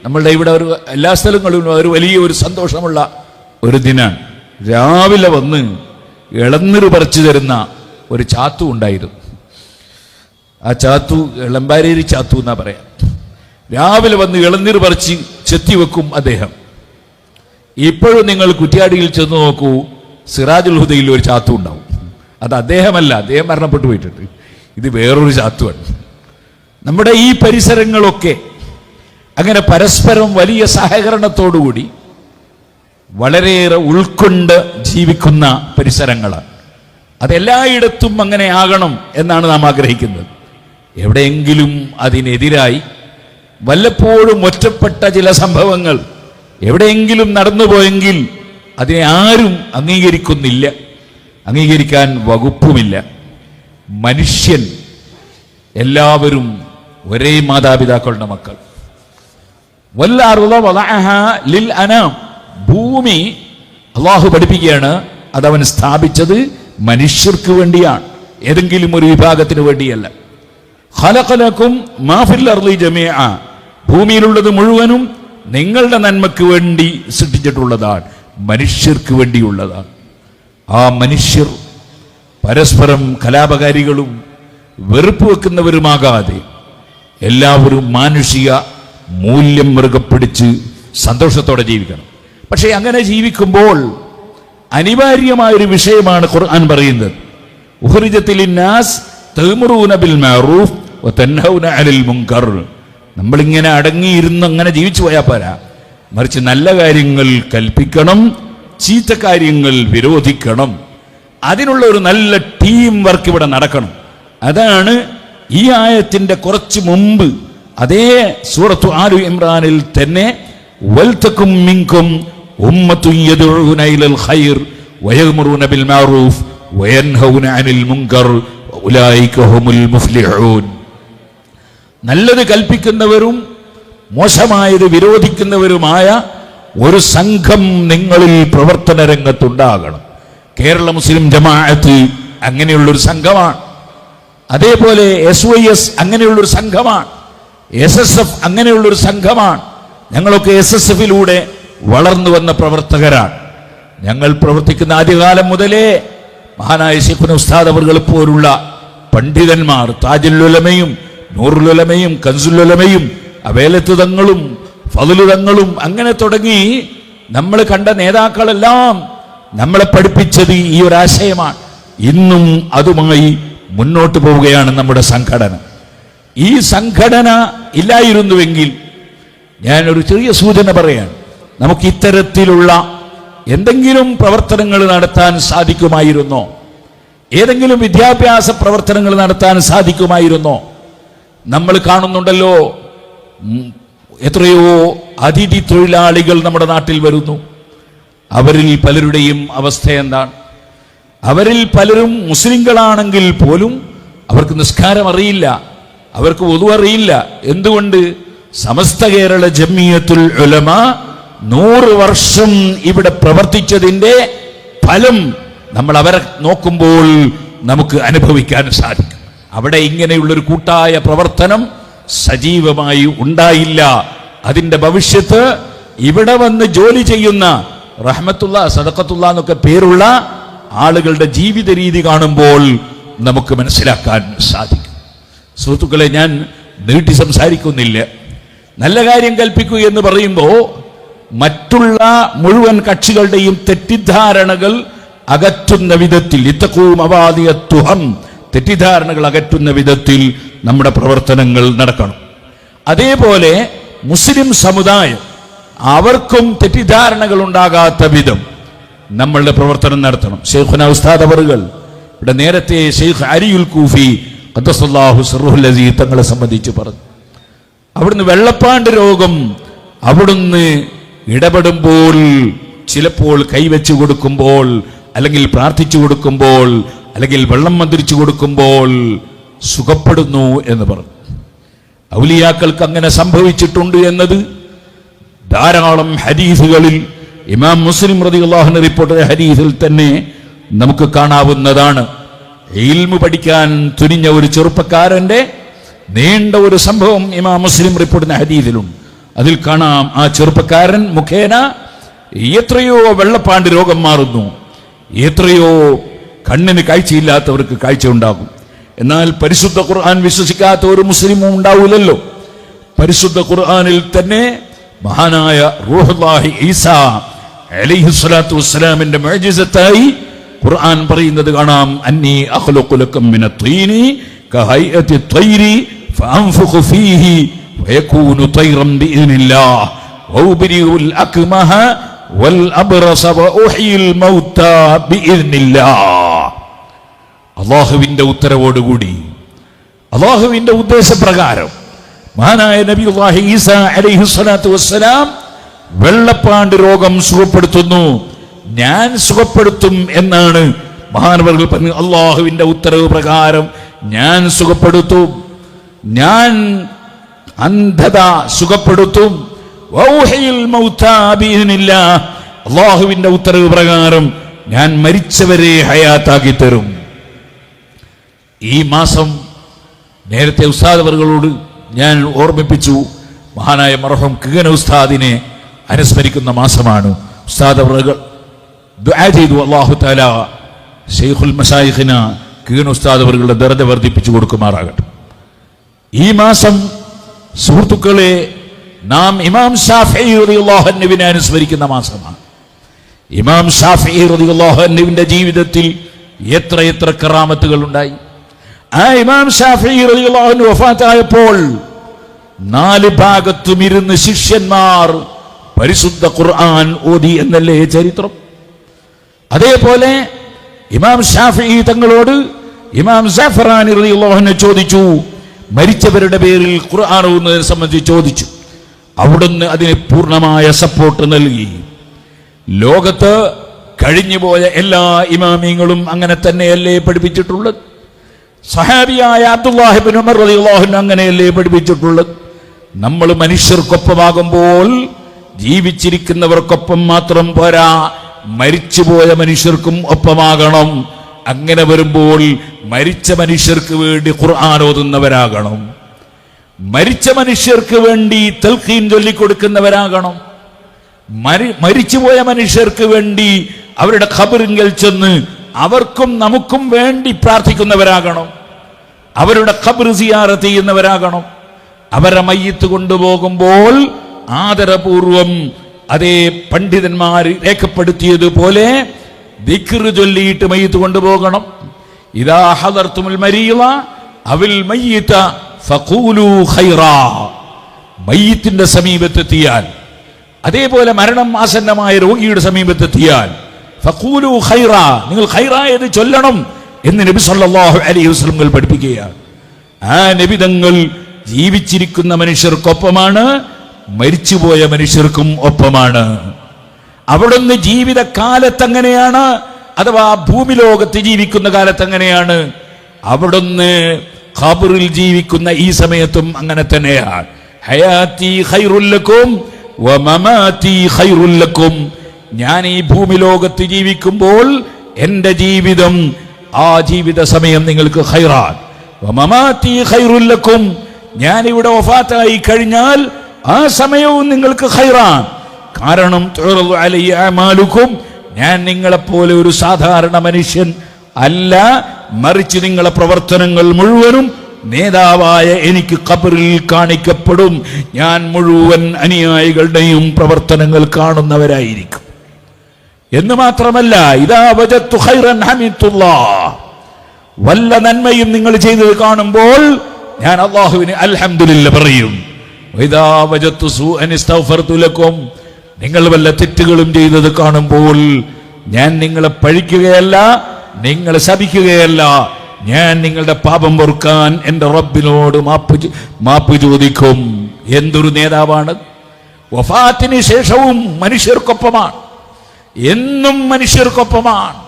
S4: നമ്മളുടെ ഇവിടെ ഒരു എല്ലാ സ്ഥലങ്ങളിലും ഒരു വലിയ ഒരു സന്തോഷമുള്ള ഒരു ദിനാണ്. രാവിലെ വന്ന് ഇളനീർ പറിച്ചു തരുന്ന ഒരു ചാത്തു ഉണ്ടായിരുന്നു. ആ ചാത്തു എളമ്പാരേരി ചാത്തു എന്നാ പറയാം. രാവിലെ വന്ന് ഇളനീർ പറിച്ച് ചെത്തിവെക്കും അദ്ദേഹം. ഇപ്പോഴും നിങ്ങൾ കുറ്റ്യാടിയിൽ ചെന്ന് നോക്കൂ, സിറാജുൽ ഹുദയിൽ ഒരു ചാത്തു ഉണ്ടാവും. അത് അദ്ദേഹമല്ല, അദ്ദേഹം മരണപ്പെട്ടു പോയിട്ടുണ്ട്. ഇത് വേറൊരു ചാത്തുവാണ്. നമ്മുടെ ഈ പരിസരങ്ങളൊക്കെ അങ്ങനെ പരസ്പരം വലിയ സഹകരണത്തോടുകൂടി വളരെയേറെ ഉൾക്കൊണ്ട് ജീവിക്കുന്ന പരിസരങ്ങളാണ്. അതെല്ലായിടത്തും അങ്ങനെ ആകണം എന്നാണ് നാം ആഗ്രഹിക്കുന്നത്. എവിടെയെങ്കിലും അതിനെതിരായി വല്ലപ്പോഴും ഒറ്റപ്പെട്ട ചില സംഭവങ്ങൾ എവിടെയെങ്കിലും നടന്നുപോയെങ്കിൽ അതിനെ ആരും അംഗീകരിക്കുന്നില്ല, അംഗീകരിക്കാൻ വകുപ്പുമില്ല. മനുഷ്യൻ എല്ലാവരും ഒരേ മാതാപിതാക്കളുടെ മക്കൾ. ഭൂമി അള്ളാഹു പഠിപ്പിക്കുകയാണ്, അതവൻ സ്ഥാപിച്ചത് മനുഷ്യർക്ക് വേണ്ടിയാണ്, ഏതെങ്കിലും ഒരു വിഭാഗത്തിന് വേണ്ടിയല്ല. ഖലഖലകും മാ ഫിൽ അർളി ജമീഅ, ഭൂമിയിലുള്ളത് മുഴുവനും നിങ്ങളുടെ നന്മയ്ക്ക് വേണ്ടി സൃഷ്ടിച്ചിട്ടുള്ളതാണ്, മനുഷ്യർക്ക് വേണ്ടിയുള്ളതാണ്. ആ മനുഷ്യർ പരസ്പരം കലാപകാരികളും വെറുപ്പ് വെക്കുന്നവരുമാകാതെ എല്ലാവരും മാനുഷിക മൂല്യം മുറുകെ പിടിച്ച് സന്തോഷത്തോടെ ജീവിക്കണം. പക്ഷേ അങ്ങനെ ജീവിക്കുമ്പോൾ അനിവാര്യമായൊരു വിഷയമാണ് ഖുർആൻ പറയുന്നത്. ഉഖ്രിജത്തിൽ നാസ് തഅ്മുറൂന ബിൽ മഅറൂഫ് വതൻഹൗന അനിൽ മുൻകർ. നമ്മളിങ്ങനെ അടങ്ങിയിരുന്ന് അങ്ങനെ ജീവിച്ചു പോയാൽ പോരാ, മറിച്ച് നല്ല കാര്യങ്ങൾ കൽപ്പിക്കണം, ചീത്ത കാര്യങ്ങൾ വിരോധിക്കണം. അതിനുള്ള ഒരു നല്ല ടീം വർക്ക് ഇവിടെ നടക്കണം. അതാണ് ഈ ആയത്തിന്റെ കുറച്ച് മുമ്പ് അതേ സൂറത്തു ആലു ഇമ്രാനിൽ തന്നെ വൽതകും മിൻകും ഉമ്മത്തുൻ യദ്ഊന ഇലൽ ഖൈർ വയഅ്മുറൂന ബിൽ മഅറൂഫ് വയൻഹൗന അനിൽ മുൻകർ ഉലൈക ഹുമുൽ മുഫ്ലിഹൂൻ. നല്ലത് കൽപ്പിക്കുന്നവരും മോശമായത് വിരോധിക്കുന്നവരുമായ ഒരു സംഘം നിങ്ങളിൽ പ്രവർത്തന രംഗത്തുണ്ടാകണം. കേരള മുസ്ലിം ജമാഅത്ത് അങ്ങനെയുള്ളൊരു സംഘമാണ്. അതേപോലെ SYS അങ്ങനെയുള്ളൊരു സംഘമാണ്. SSF അങ്ങനെയുള്ളൊരു സംഘമാണ്. ഞങ്ങളൊക്കെ SSFിലൂടെ വളർന്നു വന്ന പ്രവർത്തകരാണ്. ഞങ്ങൾ പ്രവർത്തിക്കുന്ന ആദ്യകാലം മുതലേ മഹാനായ ശൈഖുന ഉസ്താദ് അവർകൾ പോലുള്ള പണ്ഡിതന്മാർ, താജുൽ ഉലമയും നൂറുൽ ഉലമയും കൻസുൽ ഉലമയും അവേലത്ത് തങ്ങളും ഫض്ലു തങ്ങളും അങ്ങനെ തുടങ്ങി നമ്മൾ കണ്ട നേതാക്കളെല്ലാം നമ്മളെ പഠിപ്പിച്ചത് ഈ ഒരു ആശയമാണ്. ഇന്നും അതുമായി മുന്നോട്ട് പോവുകയാണ് നമ്മുടെ സംഘടന. ഈ സംഘടന ഇല്ലായിരുന്നുവെങ്കിൽ, ഞാനൊരു ചെറിയ സൂചന പറയാൻ, നമുക്ക് ഇത്തരത്തിലുള്ള എന്തെങ്കിലും പ്രവർത്തനങ്ങൾ നടത്താൻ സാധിക്കുമായിരുന്നോ? ഏതെങ്കിലും വിദ്യാഭ്യാസ പ്രവർത്തനങ്ങൾ നടത്താൻ സാധിക്കുമായിരുന്നോ? നമ്മൾ കാണുന്നുണ്ടല്ലോ, എത്രയോ അതിഥി തൊഴിലാളികൾ നമ്മുടെ നാട്ടിൽ വരുന്നു. അവരിൽ പലരുടെയും അവസ്ഥ എന്താണ്? അവരിൽ പലരും മുസ്ലിങ്ങളാണെങ്കിൽ പോലും അവർക്ക് നിസ്കാരം അറിയില്ല, അവർക്ക് വുദു അറിയില്ല. എന്തുകൊണ്ട്? സമസ്ത കേരള ജമിയത്തുൽ ഉലമ 100 വർഷം ഇവിടെ പ്രവർത്തിച്ചതിന്റെ ഫലം നമ്മൾ അവരെ നോക്കുമ്പോൾ നമുക്ക് അനുഭവിക്കാൻ സാധിക്കും. അവിടെ ഇങ്ങനെയുള്ളൊരു കൂട്ടായ പ്രവർത്തനം സജീവമായി ഉണ്ടായില്ല. അതിന്റെ ഭവിഷ്യത്ത് ഇവിടെ വന്ന് ജോലി ചെയ്യുന്ന റഹ്മത്തുള്ള, സദഖത്തുള്ള എന്നൊക്കെ പേരുള്ള ആളുകളുടെ ജീവിത രീതി കാണുമ്പോൾ നമുക്ക് മനസ്സിലാക്കാൻ സാധിക്കും. സുഹൃത്തുക്കളെ, ഞാൻ നീട്ടി സംസാരിക്കുന്നില്ല. നല്ല കാര്യം കൽപ്പിക്കുക എന്ന് പറയുമ്പോൾ മറ്റുള്ള മുഴുവൻ കക്ഷികളുടെയും തെറ്റിദ്ധാരണകൾ അകറ്റുന്ന വിധത്തിൽ, ഇത്തഖൂം അവാദിയത്തുഹം, തെറ്റിദ്ധാരണകൾ അകറ്റുന്ന വിധത്തിൽ നമ്മുടെ പ്രവർത്തനങ്ങൾ നടക്കണം. അതേപോലെ മുസ്ലിം സമുദായം, അവർക്കും തെറ്റിദ്ധാരണകൾ ഉണ്ടാകാത്ത വിധം നമ്മളുടെ പ്രവർത്തനം നടത്തണം. ശൈഖുന ഉസ്താദ് അവറുകൾ ഇവിടെ നേരത്തെ ശൈഖ് അരിയുൽ കൂഫി ഖദ്ദസല്ലാഹു സിർറുൽ അസീസ് തങ്ങളെ സംബന്ധിച്ച് പറഞ്ഞു. അവിടുന്ന് വെള്ളപ്പാണ്ട് രോഗം അവിടുന്ന് ഇടപെടുമ്പോൾ, ചിലപ്പോൾ കൈവച്ചു കൊടുക്കുമ്പോൾ, അല്ലെങ്കിൽ പ്രാർത്ഥിച്ചു കൊടുക്കുമ്പോൾ, അല്ലെങ്കിൽ വെള്ളം മന്ത്രിച്ചു കൊടുക്കുമ്പോൾ സുഖപ്പെടുന്നു എന്ന് പറഞ്ഞു. ഔലിയാക്കൾക്ക് അങ്ങനെ സംഭവിച്ചിട്ടുണ്ട് എന്നത് ധാരാളം ഹദീസുകളിൽ, ഇമാം മുസ്ലിം റളിയല്ലാഹു അൻഹു റിപ്പോർട്ട് ചെയ്ത ഹദീസിൽ തന്നെ നമുക്ക് കാണാവുന്നതാണ്. ഇൽമു പഠിക്കാൻ തുനിഞ്ഞ ഒരു ചെറുപ്പക്കാരന്റെ നീണ്ട ഒരു സംഭവം ഇമാം മുസ്ലിം റിപ്പോർട്ട് ചെയ്യുന്ന ഹദീസിലുണ്ട്. അതിൽ കാണാം, ആ ചെറുപ്പക്കാരൻ മുഖേന എത്രയോ വെള്ളപ്പാണ്ട് രോഗം മാറുന്നു, എത്രയോ കണ്ണിന് കാഴ്ചയില്ലാത്തവർക്ക് കാഴ്ച ഉണ്ടാകും. എന്നാൽ പരിശുദ്ധ ഖുർആൻ വിശ്വസിക്കാത്ത ഒരു മുസ്ലിമും ഉണ്ടാവില്ലല്ലോ. പരിശുദ്ധ ഖുർആനിൽ തന്നെ മഹാനായ റൂഹുല്ലാഹി ഈസാ അലൈഹിസ്സലാത്തു വസ്സലാമിന്റെ മുഅ്ജിസത്തായി ഖുർആൻ പറയുന്നത് കാണാം, അന്നി അഖ്ലുഖു ലക്കും മിനത്ത്-തീനി കഹൈഅത്തി ത്വയ്രി ഫഅൻഫുഖു ഫീഹി വയകൂനു ത്വയ്റൻ ബിഇذനില്ലാഹ് വഉബ്രിഉൽ അക്മഹ വൽ അബ്റസ വഉഹ്യിൽ മൗതാ ബിഇذനില്ലാഹ്. അല്ലാഹുവിന്റെ ഉത്തരവോടുകൂടി, അല്ലാഹുവിന്റെ ഉദ്ദേശപ്രകാരം മഹാനായ നബിയുല്ലാഹി ഈസാ അലൈഹിസ്സലാത്തു വസ്സലാം വെള്ളപ്പാണ്ട് രോഗം സുഖപ്പെടുത്തുന്നു. ഞാൻ സുഖപ്പെടുത്തും എന്നാണ് മഹാനവർകൾ പറഞ്ഞു. അള്ളാഹുവിന്റെ ഉത്തരവ് പ്രകാരം ഞാൻ സുഖപ്പെടുത്തും, ഞാൻ അന്ധത സുഖപ്പെടുത്തും. അള്ളാഹുവിന്റെ ഉത്തരവ് പ്രകാരം ഞാൻ മരിച്ചവരെ ഹയാത്താക്കി തരും. ഈ മാസം നേരത്തെ ഉസ്താദ് അവറുകളോട് ഞാൻ ഓർമ്മിപ്പിച്ചു, മഹാനായ മർഹൂം കിഗന ഉസ്താദിനെ അനുസ്മരിക്കുന്ന മാസമാണ്. ഉസ്താദ് അവറുകൾ ദുആ ചെയ്തു, അല്ലാഹു തആല ശൈഖുൽ മശായിഖിന കിഗന ഉസ്താദ് അവറുകളുടെ ദർജ വർദ്ധിപ്പിച്ചു കൊടുക്കുമാറാകട്ടെ. ഈ മാസം സുഹൃത്തുക്കളെ, നാം ഇമാം ശാഫിഈ റളിയല്ലാഹു അൻഹുവിനെ അനുസ്മരിക്കുന്ന മാസമാണ്. ഇമാം ഷാഫിഈ റളിയല്ലാഹു അൻഹുവിന്റെ ജീവിതത്തിൽ എത്ര കറാമത്തുകൾ ഉണ്ടായി. ആ ഇമാം ഷാഫിഈ റളിയല്ലാഹു അൻഹു വഫാത്തായപ്പോൾ 4 ഭാഗത്തും ഇരുന്ന് ശിഷ്യന്മാർ പരിശുദ്ധ ഖുർആൻ ഓതി എന്നല്ലേ ചരിത്രം. അതേപോലെ ഇമാം ഷാഫിഈ തങ്ങളോട് ഇമാം സഅഫറാനി റളിയല്ലാഹു അൻഹു ചോദിച്ചു, മരിച്ചവരുടെ പേരിൽ ഖുർആൻ ഓതുന്നതിനെ സംബന്ധിച്ച് ചോദിച്ചു. അവിടുന്ന് അതിന് പൂർണ്ണമായ സപ്പോർട്ട് നൽകി. ലോകത്ത് കഴിഞ്ഞുപോയ എല്ലാ ഇമാമിങ്ങളും അങ്ങനെ തന്നെയല്ലേ പഠിപ്പിച്ചിട്ടുള്ളത്? സഹാബിയായ അബ്ദുല്ലാഹി ഇബ്നു ഉമർ റളിയല്ലാഹു അൻഹു അങ്ങനെയല്ലേ പഠിപ്പിച്ചിട്ടുള്ളത്? നമ്മൾ മനുഷ്യർക്കൊപ്പമാകുമ്പോൾ ജീവിച്ചിരിക്കുന്നവർക്കൊപ്പം മാത്രം പോരാ, മരിച്ചുപോയ മനുഷ്യർക്കും ഒപ്പമാകണം. അങ്ങനെ വരുമ്പോൾ മരിച്ച മനുഷ്യർക്ക് വേണ്ടി ഖുർആൻ ഓതുന്നവരാകണം, മരിച്ച മനുഷ്യർക്ക് വേണ്ടി തൽഖീൻ ചൊല്ലിക്കൊടുക്കുന്നവരാകണം, മരിച്ചുപോയ മനുഷ്യർക്ക് വേണ്ടി അവരുടെ ഖബറിങ്കൽ ചെന്ന് അവർക്കും നമുക്കും വേണ്ടി പ്രാർത്ഥിക്കുന്നവരാകണം, അവരുടെ ഖബർ സിയാറത്ത് ചെയ്യുന്നവരാകണം. അവരെ മയ്യിത്ത് കൊണ്ടുപോകുമ്പോൾ ആദരപൂർവം അതേ പണ്ഡിതന്മാർ രേഖപ്പെടുത്തിയതുപോലെ ദിക്ർ ചൊല്ലിയിട്ട് മയ്യിത്ത് കൊണ്ടുപോകണം. ഇദാ ഹദർതുൽ മരീള അവിൽ മയ്യിത ഫഖൂലു ഖൈറാ. മയ്യിത്തിന്റെ സമീപത്തെത്തിയാൽ, അതേപോലെ മരണം ആസന്നമായ രോഗിയുടെ സമീപത്തെത്തിയാൽ ഫഖൂലു ഖൈറാ, നിങ്ങൾ ഖൈറായത് ചൊല്ലണം എന്ന് നബി സല്ലല്ലാഹു അലൈഹി വസല്ലം പഠിപ്പിക്കുകയാണ്. ആ നബി തങ്ങൾ ജീവിച്ചിരിക്കുന്ന മനുഷ്യർക്കൊപ്പമാണ്, മരിച്ചുപോയ മനുഷ്യർക്കും ഒപ്പമാണ്. അവിടുന്ന് ജീവിതകാലത്ത് അങ്ങനെയാണ്, അഥവാ ഭൂമി ലോകത്ത് ജീവിക്കുന്ന കാലത്ത് അങ്ങനെയാണ്. അവിടുന്ന് ഖബറിൽ ജീവിക്കുന്ന ഈ സമയത്തും അങ്ങനെ തന്നെയാണ്. ഹയാത്തി ഖൈറുൽ ലക്കും വമമാതി ഖൈറുൽ ലക്കും. ഞാൻ ഈ ഭൂമി ലോകത്ത് ജീവിക്കുമ്പോൾ എന്റെ ജീവിതം, ആ ജീവിത സമയം നിങ്ങൾക്ക് ഖൈറാൻ. വമമാതി ഖൈറുൽ ലക്കും. ഞാൻ ഇവിടെ വഫാത്തായി കഴിഞ്ഞാൽ ആ സമയവും നിങ്ങൾക്ക് ഖൈറാൻ. കാരണം തുറദു അലൈഹി അമാലുക്കും, ഞാൻ നിങ്ങളെപ്പോലെ ഒരു സാധാരണ മനുഷ്യൻ അല്ല, മറിച്ച് നിങ്ങളെ പ്രവർത്തനങ്ങൾ മുഴുവനും നേതാവായ എനിക്ക് ഖബറിൽ കാണിക്കപ്പെടും. ഞാൻ മുഴുവൻ അനുയായികളുടെയും പ്രവർത്തനങ്ങൾ കാണുന്നവരായിരിക്കും എന്ന് മാത്രമല്ല, ഇദാ വജത്തു ഖൈറൻ ഹമിദുല്ലാഹ്, വല്ല നന്മയും നിങ്ങൾ ചെയ്തത് കാണുമ്പോൾ ഞാൻ അല്ലാഹുവിന് അൽഹംദുലില്ലാ പറയും. വഇദാ വജത്തു സൂഅൻ ഇസ്തഗ്ഫർതു ലക്കും, നിങ്ങൾ വല്ല തെറ്റുകളും ചെയ്തത് കാണുമ്പോൾ ഞാൻ നിങ്ങളെ പഴിക്കുകയല്ല, നിങ്ങളെ ശപിക്കുകയല്ല, ഞാൻ നിങ്ങളുടെ പാപം പൊറുക്കാൻ എൻ്റെ റബ്ബിനോട് മാപ്പ് ചോദിക്കും. എന്തൊരു നേതാവാണ്! വഫാത്തിന് ശേഷവും മനുഷ്യർക്കൊപ്പമാണ്, എന്നും മനുഷ്യർക്കൊപ്പമാണ്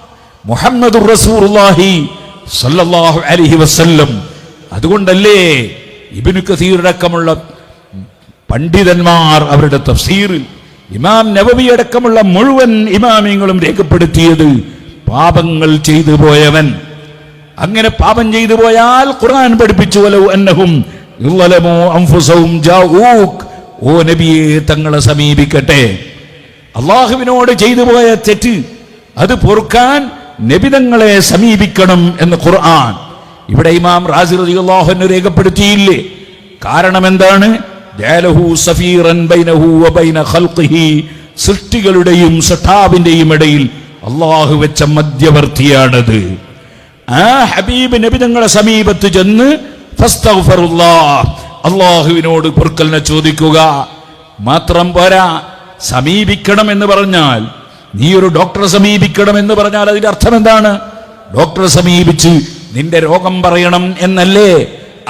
S4: മുഹമ്മദുർ റസൂലുള്ളാഹി സല്ലല്ലാഹു അലൈഹി വസല്ലം. അതുകൊണ്ടല്ലേ ഇബ്നു കസീർ അടക്കമുള്ള പണ്ഡിതന്മാർ അവരുടെ തഫ്സീറിൽ ഇമാം നവവി അടക്കമുള്ള മുഴുവൻ ഇമാമിങ്ങളും രേഖപ്പെടുത്തിയത്, പാപങ്ങൾ ചെയ്തു പോയവൻ, അങ്ങനെ പാപം ചെയ്തു പോയാൽ ഖുർആൻ പഠിപ്പിച്ചു, വലൗ അന്നഹും യളമു അൻഫുസഹും ജാഊക്, ഓ നബിയെ തങ്ങളെ സമീപിക്കട്ടെ. അള്ളാഹുവിനോട് ചെയ്തു പോയ തെറ്റ് അത് പൊറുക്കാൻ നബിതങ്ങളെ സമീപിക്കണം എന്ന് ഖുർആൻ. ഇവിടെ ഇമാം റാസി റളിയല്ലാഹു അൻഹു രേഖപ്പെടുത്തിയില്ലേ? കാരണം എന്താണ്? ജഅലഹു സഫീറൻ ബൈനഹു വബൈന ഖൽഖിഹി, സൃഷ്ടികളുടെയും സൃഷ്ടാവിന്റെയും ഇടയിൽ അള്ളാഹു വെച്ച മധ്യവർത്തിയാണത്. ആ ഹബീബ് നബിതങ്ങളെ സമീപത്ത് ചെന്ന് ഫസ്തഗ്ഫിറുല്ലാഹ്, അള്ളാഹുവിനോട് പൊറുക്കലിനെ ചോദിക്കുക. മാത്രം പോരാ, സമീപിക്കണം എന്ന് പറഞ്ഞാൽ, നീ ഒരു ഡോക്ടറെ സമീപിക്കണം എന്ന് പറഞ്ഞാൽ അതിന്റെ അർത്ഥം എന്താണ്? ഡോക്ടറെ സമീപിച്ച് നിന്റെ രോഗം പറയണം എന്നല്ലേ?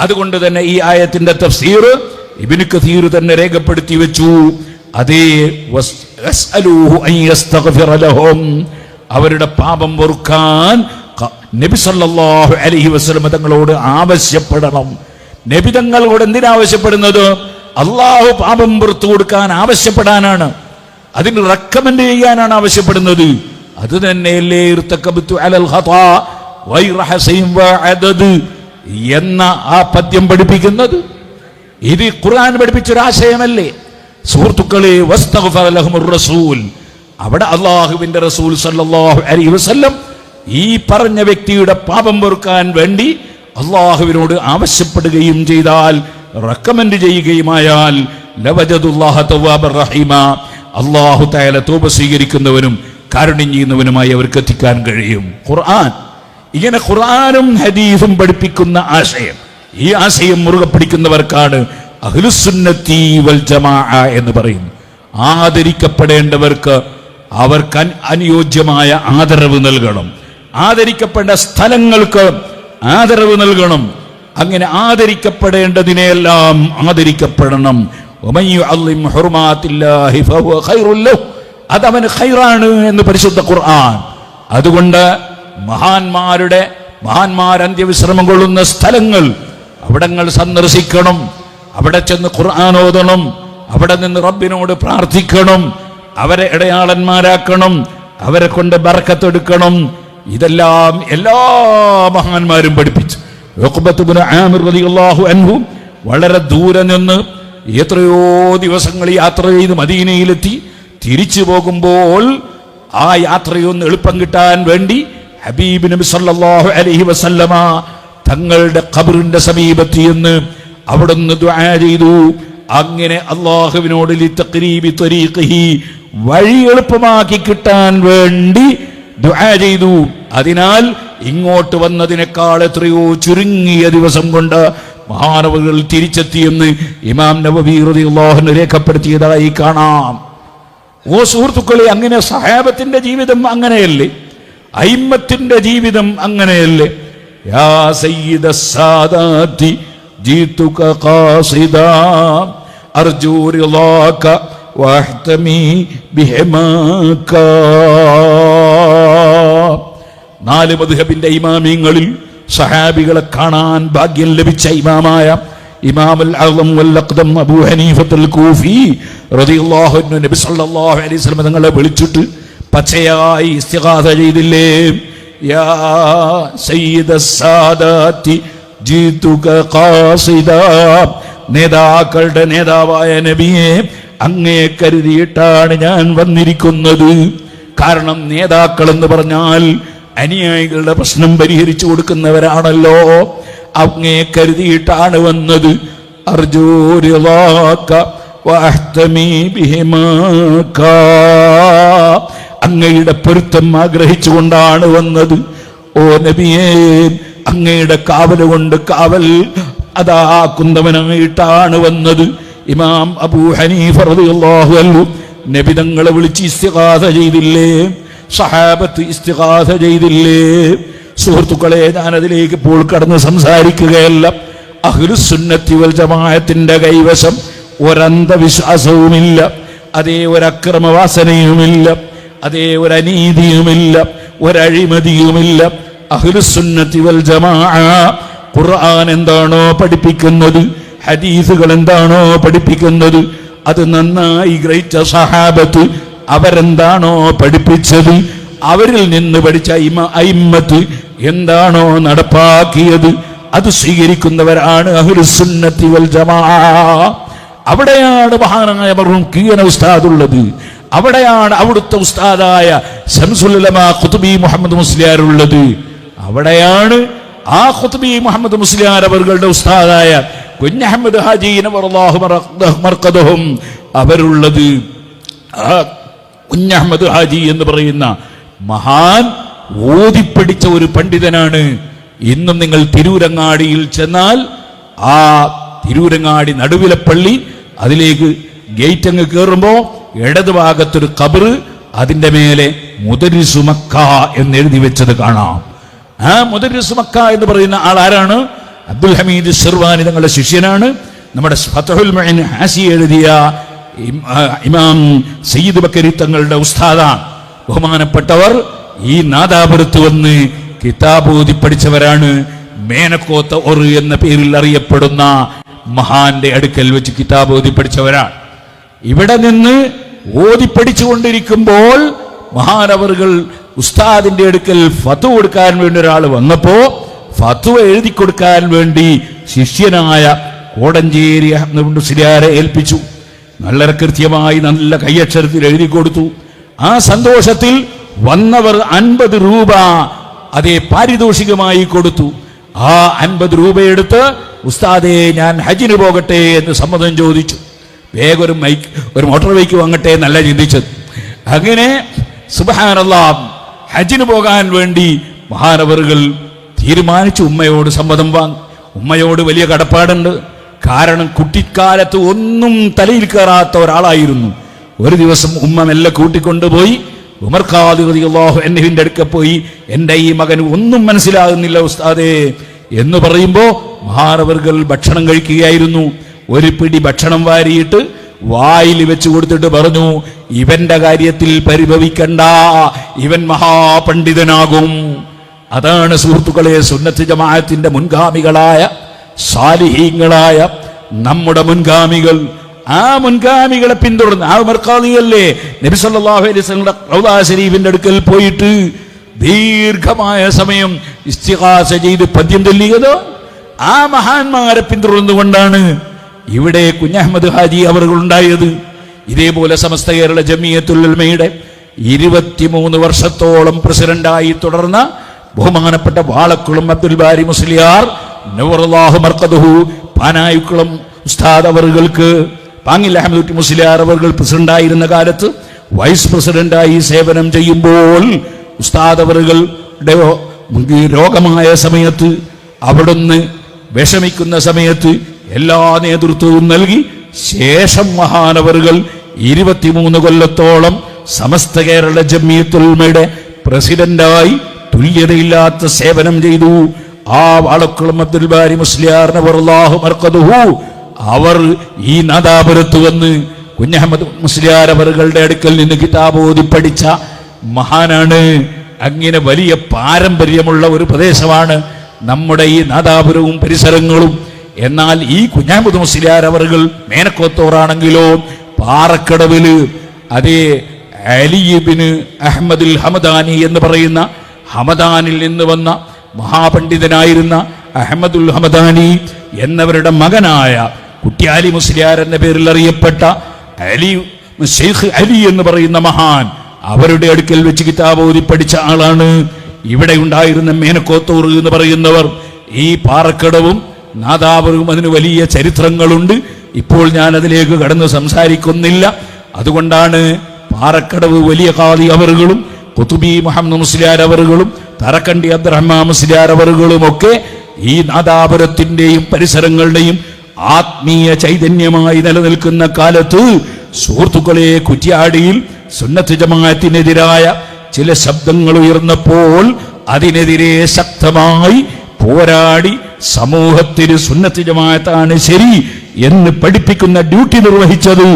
S4: അതുകൊണ്ട് തന്നെ ഈ ആയത്തിന്റെ തഫ്സീർ ഇബ്നു കസീർ തന്നെ രേഖപ്പെടുത്തി വെച്ചു. അതേ വസ്അലൂഹു അൻ യസ്തഗ്ഫിറ ലഹും, അവരുടെ പാപം പൊറുക്കാൻ നബി സല്ലല്ലാഹു അലൈഹി വസല്ലം തങ്ങളോട് ആവശ്യപ്പെടണം. നബി തങ്ങളോട് എന്തിനാവശ്യപ്പെടുന്നത്? അള്ളാഹു പാപം പുറത്തു കൊടുക്കാൻ ആവശ്യപ്പെടാനാണ്, അതിന് റെക്കമെൻഡ് ചെയ്യാനാണ് ആവശ്യപ്പെടുന്നത്. അത് തന്നെയല്ലേ ഇർതകബ്തു അലൽ ഖതാ ഗൈറ ഹസീൻ വഅദദ് എന്ന ആ പദ്യം പഠിപ്പിക്കുന്നത്. ഇത് ഖുർആൻ പഠിപ്പിച്ചൊരാശയമല്ലേ സുഹൃത്തുക്കളെ? വസ്തഗ്ഫറ ലഹുർ റസൂൽ, അവിടെ അള്ളാഹുവിന്റെ റസൂൽ സല്ലല്ലാഹു അലൈഹി വസല്ലം ഈ പറഞ്ഞ വ്യക്തിയുടെ പാപം പൊറുക്കാൻ വേണ്ടി അള്ളാഹുവിനോട് ആവശ്യപ്പെടുകയും ചെയ്താൽ, റെക്കമെൻഡ് ചെയ്യുകയുമായാൽ, ലവജദുല്ലാഹ തവ്വാബർ റഹീമ, അള്ളാഹു തആല തൗബ സ്വീകരിക്കുന്നവനും കാരുണ്യം ചെയ്യുന്നവനുമായി അവർക്ക് എത്തിക്കാൻ കഴിയും. ഖുർആൻ ഇങ്ങനെ ഖുർആനും ഹദീസും പഠിപ്പിക്കുന്ന ആശയം, ഈ ആശയം മുറുകെ പിടിക്കുന്നവർക്കാണ് അഹ്ലുസുന്നത്തി വൽ ജമാഅ എന്ന് പറയുന്നു. ആദരിക്കപ്പെടേണ്ടവർക്ക് അവർക്ക് അനുയോജ്യമായ ആദരവ് നൽകണം. ആദരിക്കപ്പെട്ട സ്ഥലങ്ങൾക്ക് ആദരവ് നൽകണം. അങ്ങനെ ആദരിക്കപ്പെടേണ്ടതിനെല്ലാം ആദരിക്കപ്പെടണം. അതവന് ഖൈറാണ് എന്ന് പരിശുദ്ധ ഖുർആൻ. അതുകൊണ്ട് മഹാന്മാർ അന്ത്യവിശ്രമം കൊള്ളുന്ന സ്ഥലങ്ങൾ, അവിടങ്ങൾ സന്ദർശിക്കണം. അവിടെ ചെന്ന് ഖുർആൻ ഓതണം. അവിടെ നിന്ന് റബ്ബിനോട് പ്രാർത്ഥിക്കണം. അവരെ ഇടയാളന്മാരാക്കണം. അവരെ കൊണ്ട് ബർക്കത്തെടുക്കണം. ഇതെല്ലാം എല്ലാ മഹാന്മാരും പഠിപ്പിച്ചു. ഉഖ്ബത്ത് ഇബ്നു ആമിർ റളിയല്ലാഹു അൻഹു വളരെ ദൂരെ നിന്ന് എത്രയോ ദിവസങ്ങൾ യാത്ര ചെയ്ത് മദീനയിലെത്തി. തിരിച്ചു പോകുമ്പോൾ ആ യാത്രയൊന്ന് എളുപ്പം കിട്ടാൻ വേണ്ടി ഹബീബ് നബി സല്ലല്ലാഹു അലൈഹി വസല്ലമ തങ്ങളുടെ ഖബറിന്റെ സമീപത്ത് എന്ന് അവിടുന്ന് ദുആ ചെയ്തു. അങ്ങനെ അല്ലാഹുവിനോട് ലിതഖരീബി ത്വരീഖിഹി, വഴി എളുപ്പമാക്കി കിട്ടാൻ വേണ്ടി ദുആ ചെയ്തു. അതിനാൽ ഇങ്ങോട്ട് വന്നതിനേക്കാൾ എത്രയോ ചുരുങ്ങിയ ദിവസം കൊണ്ട് മഹാനവറുകൾ തിരിച്ചെത്തിയെന്ന് ഇമാം നവവി റളിയല്ലാഹു അൻഹു രേഖപ്പെടുത്തിയതായി കാണാം. ഓ സുഹൃത്തുക്കളെ, അങ്ങനെ സഹാബത്തിന്റെ ജീവിതം അങ്ങനെയല്ലേ? അയിമ്മത്തിന്റെ ജീവിതം അങ്ങനെയല്ലേ? യാ സയ്യിദസ് സാദാതി ജീതുക ഖാസിദാ അർജു റിളാക വഹ്തമി ബിഹിമാക. 4 മദ്ഹബിന്റെ ഇമാമിങ്ങളിൽ സഹാബികളെ കാണാൻ ഭാഗ്യം ലഭിച്ച ഇമാമായ ഇമാമുൽ അഅ്ലം വൽ അഖ്ദം അബൂ ഹനീഫത്തുൽ കൂഫി റളിയല്ലാഹു അൻഹു നബി സല്ലല്ലാഹു അലൈഹി വസല്ലം തങ്ങളെ വിളിച്ചിട്ട് പച്ചയായി ഇസ്തിഗാസ ചെയ്തില്ലേ? യാ സയ്യിദസ് സാദാതി ജീതുക ഖാസിദാ, നേതാക്കളുടെ നേതാവായ നബിയെ, അങ്ങേ കരുതിയിട്ടാണ് ഞാൻ വന്നിരിക്കുന്നത്. കാരണം നേതാക്കൾ എന്ന് പറഞ്ഞാൽ അനുയായികളുടെ പ്രശ്നം പരിഹരിച്ചു കൊടുക്കുന്നവരാണല്ലോ. അങ്ങേ കരുതിയിട്ടാണ് വന്നത്. അർജൂ റിളാക വഅഹ്തമി ബിഹിമാക, അങ്ങയുടെ പൊരുത്തം ആഗ്രഹിച്ചുകൊണ്ടാണ് വന്നത്. ഓ നബിയേ, അങ്ങയുടെ കാവൽ കൊണ്ട് കാവൽ അതാക്കുന്നവനായിട്ടാണ് വന്നത്. ഇമാം അബൂ ഹനീഫ റളിയല്ലാഹു അൻഹു നബി തങ്ങളെ വിളിച്ച് ഇസ്തിഗാസ ചെയ്തില്ലേ? സഹാബത്ത് ഇസ്തിഗാസ ചെയ്തില്ലേ? സുഹൃത്തുക്കളെ, ഞാനതിലേക്ക് ഇപ്പോൾ കടന്ന് സംസാരിക്കുകയല്ല. അഹ്ലുസുന്നത്തി വൽ ജമാഅത്തിന്റെ കൈവശം ഒരന്ധവിശ്വാസവുമില്ല, അതേ ഒരക്രമവാസനയുമില്ല, അതേ ഒരനീതിയുമില്ല, ഒരഴിമതിയുമില്ല. അഹ്ലുസുന്നത്തി വൽ ജമാഅ ഖുർആൻ എന്താണോ പഠിപ്പിക്കുന്നത്, ഹദീസുകൾ എന്താണോ പഠിപ്പിക്കുന്നത്, അത് നന്നായി ഗ്രഹിച്ച സഹാബത്ത് അവരെന്താണോ പഠിപ്പിച്ചത്, അവരിൽ നിന്ന് പഠിച്ച അയിമ്മത്ത് എന്താണോ നടപ്പാക്കിയത്, അത് സ്വീകരിക്കുന്നവരാണ് അഹ്ലുസുന്നത്തി വൽ ജമാഅ. അവിടെയാണ് മഹാനായ മർഹൂം കീന ഉസ്താദ് ഉള്ളത്. അവിടെയാണ് അവിടുത്തെ ഉസ്താദായ ശംസുൽ ഉലമാ ഖുത്ബി മുഹമ്മദ് മുസ്ലിയാർ ഉള്ളത്. അവിടെയാണ് ആ ഖുത്ബി മുഹമ്മദ് മുസ്ലിയാർ അവരുടെ ഉസ്താദായ കുഞ്ഞഹമ്മദ് ഹാജി നവറല്ലാഹു മർഖദഹും അവരുള്ളത്. ആ കുഞ്ഞഹമ്മദ് ഹാജി എന്ന് പറയുന്ന മഹാൻ ഓതിപ്പടിച്ച ഒരു പണ്ഡിതനാണ്. ഇന്നും നിങ്ങൾ തിരൂരങ്ങാടിയിൽ ചെന്നാൽ ആ തിരൂരങ്ങാടി നടുവിലെ പള്ളി, അതിലേക്ക് ഗേറ്റ് അങ്ങ് കയറുമ്പോ ഇടതുഭാഗത്തൊരു ഖബറ്, അതിന്റെ മേലെ മുദരിസു മക്ക എന്ന് എഴുതി വെച്ചത് കാണാം. ആ മുദരിസു മക്ക എന്ന് പറയുന്ന ആൾ ആരാണ്? അബ്ദുൽ ഹമീദ് ശിർവാനി തങ്ങളുടെ ശിഷ്യനാണ്. നമ്മുടെ ഫതഹുൽ മുഈൻ ഹാസി എഴുതിയ ഇമാം സയ്യിദ് ബക്കരി തങ്ങളുടെ ഉസ്താദാണ്. ബഹുമാനപ്പെട്ടവർ ഈ നാദാപുരത്ത് വന്ന് കിതാബ് ഓതി പഠിച്ചവരാണ്. മേനക്കോത്ത ഒർ എന്ന പേരിൽ അറിയപ്പെടുന്ന മഹാന്റെ അടുക്കൽ വെച്ച് കിതാബ് ഓതി പഠിച്ചവരാണ്. ഇവിടെ നിന്ന് ഓതി പഠിച്ചുകൊണ്ടിരിക്കുമ്പോൾ മഹാനവറുകൾ ഉസ്താദിന്റെ അടുക്കൽ ഫത്വ കൊടുക്കാൻ വേണ്ടി ഒരാൾ വന്നപ്പോ ഫത്വ എഴുതി കൊടുക്കാൻ വേണ്ടി ശിഷ്യനായ കോടഞ്ചേരി മുസ്ലിയാരെ ഏൽപ്പിച്ചു. വളരെ കൃത്യമായി നല്ല കയ്യക്ഷരത്തിൽ എഴുതി കൊടുത്തു. ആ സന്തോഷത്തിൽ വന്നവർ 50 രൂപ അതേ പാരിതോഷികമായി കൊടുത്തു. ആ 50 രൂപയെടുത്ത് ഉസ്താദേ ഞാൻ ഹജ്ജിന് പോകട്ടെ എന്ന് സമ്മതം ചോദിച്ചു. വേഗം ഒരു മോട്ടോർ ബൈക്ക് വാങ്ങട്ടെ എന്നല്ല ചിന്തിച്ചത്. അങ്ങനെ സുബ്ഹാനല്ലാഹ് ഹജ്ജിന് പോകാൻ വേണ്ടി മഹാനവറുകൾ തീരുമാനിച്ചു. ഉമ്മയോട് സമ്മതം വാങ്ങി. ഉമ്മയോട് വലിയ കടപ്പാടുണ്ട്. കാരണം കുട്ടിക്കാലത്ത് ഒന്നും തലയിൽ കയറാത്ത ഒരാളായിരുന്നു. ഒരു ദിവസം ഉമ്മ മെല്ലെ കൂട്ടിക്കൊണ്ടുപോയി ഉമർ ഖാദി റളിയല്ലാഹു അൻഹുവിന്റെ അടുക്ക പോയി, എൻ്റെ ഈ മകന് ഒന്നും മനസ്സിലാകുന്നില്ല ഉസ്താദേ എന്ന് പറയുമ്പോ മഹാനവറുകൾ ഭക്ഷണം കഴിക്കുകയായിരുന്നു. ഒരു പിടി ഭക്ഷണം വാരിയിട്ട് വായിൽ വെച്ച് കൊടുത്തിട്ട് പറഞ്ഞു, ഇവന്റെ കാര്യത്തിൽ പരിഭവിക്കണ്ട, ഇവൻ മഹാപണ്ഡിതനാകും. അതാണ് സുഹൃത്തുക്കളെ സുന്നത്ത് ജമാഅത്തിന്റെ മുൻഗാമികളായ സാലിഹീങ്ങളായ നമ്മുടെ മുൻഗാമികൾ. ആ മുൻഗാമികളെ പിന്തുടർന്ന് ആ ഉമർ ഖാദിയല്ലേ നബി സല്ലല്ലാഹു അലൈഹി വസല്ലം റൗദ ശരീഫിന്റെ അടുക്കൽ പോയിട്ട് ദീർഘമായ സമയം ഇസ്തിഗാസ ചെയ്ത് പദ്യം ചൊല്ലിയത്. ആ മഹാന്മാരെ പിന്തുടർന്നുകൊണ്ടാണ് ഇവിടെ കുഞ്ഞഹമ്മദ് ഹാജി അവർ ഉണ്ടായത്. ഇതേപോലെ സമസ്ത കേരള ജമിയത്തുൽ ഉലമയുടെ 23 വർഷത്തോളം പ്രസിഡന്റായി തുടർന്ന ബഹുമാനപ്പെട്ട വാളക്കുളം അബ്ദുൽ ബാരി മുസ്ലിയാർ നവറല്ലാഹു മർഖദഹു പാനായിക്കുളം ഉസ്താദ് അവർക്ക് പാങ്ങിൽ അഹമ്മദ് മുസ്ലിയാർ അവർ പ്രസിഡന്റായിരുന്ന കാലത്ത് വൈസ് പ്രസിഡന്റായി സേവനം ചെയ്യുമ്പോൾ ഉസ്താദ് അവരുടെ രോഗമായ സമയത്ത് അവിടുന്ന് വിഷമിക്കുന്ന സമയത്ത് എല്ലാ നേതൃത്വവും നൽകി ശേഷം മഹാനവറുകൾ 23 കൊല്ലത്തോളം സമസ്ത കേരള ജമിയത്തുൽ ഉലമയുടെ പ്രസിഡന്റായി തുല്യതയില്ലാത്ത സേവനം ചെയ്തു. ആ വാളക്കുളം അബ്ദുൽ ബാരി മുസ്ലിയാർ നവറല്ലാഹു മർഖദഹു അവർ ഈ നാദാപുരത്ത് വന്ന് കുഞ്ഞഹമ്മദ് മുസ്ലിയാർ അവരുടെ അടുക്കൽ നിന്ന് കിതാബ് ഓതി പഠിച്ച മഹാനാണ്. അങ്ങനെ വലിയ പാരമ്പര്യമുള്ള ഒരു പ്രദേശമാണ് നമ്മുടെ ഈ നാദാപുരവും പരിസരങ്ങളും. എന്നാൽ ഈ കുഞ്ഞഹമ്മദ് മുസ്ലിയാർ അവர்கள் മേനക്കോത്തോറാണെങ്കിലോ പാറക്കടവില് അതേ അലി ഇബ്നു അഹ്മദുൽ ഹമദാനി എന്ന് പറയുന്ന ഹമദാനിൽ നിന്ന് വന്ന മഹാപണ്ഡിതനായിരുന്ന അഹമ്മദുൽ ഹമദാനി എന്നവരുടെ മകനായ കുറ്റ്യാലി മുസ്ലിയാർ എന്ന പേരിൽ അറിയപ്പെട്ട അലി ഷെയ്ഖ് അലി എന്ന് പറയുന്ന മഹാൻ അവരുടെ അടുക്കൽ വെച്ച് കിതാബ് ഓതി പഠിച്ച ആളാണ്. ഇവിടെ ഉണ്ടായിരുന്ന മേനക്കോത്തൂർ എന്ന് പറയുന്നവർ. ഈ പാറക്കടവും നാദാപുരവും അതിന് വലിയ ചരിത്രങ്ങളുണ്ട്. ഇപ്പോൾ ഞാൻ അതിലേക്ക് കടന്ന് സംസാരിക്കുന്നില്ല. അതുകൊണ്ടാണ് പാറക്കടവ് വലിയ ഖാദി അവറുകളും ഖുതുബി മുഹമ്മദ് മുസ്ലിയാർ അവറുകളും തറക്കണ്ടി അബ്ദുറഹ്മാൻ മുസ്ലിയാർ അവറുകളും ഒക്കെ ഈ നാദാപുരത്തിന്റെയും പരിസരങ്ങളുടെയും ആത്മീയ ചൈതന്യമായി നിലനിൽക്കുന്ന കാലത്ത് സുഹൃത്തുക്കളെ കുറ്റ്യാടിയിൽ സുന്നത്ത് ജമാഅത്തിനെതിരായ ചില ശബ്ദങ്ങൾ ഉയർന്നപ്പോൾ അതിനെതിരെ ശക്തമായി പോരാടി സമൂഹത്തിന് സുന്നത്ത് ജമാഅത്താണ് ശരി എന്ന് പഠിപ്പിക്കുന്ന ഡ്യൂട്ടി നിർവഹിച്ചത്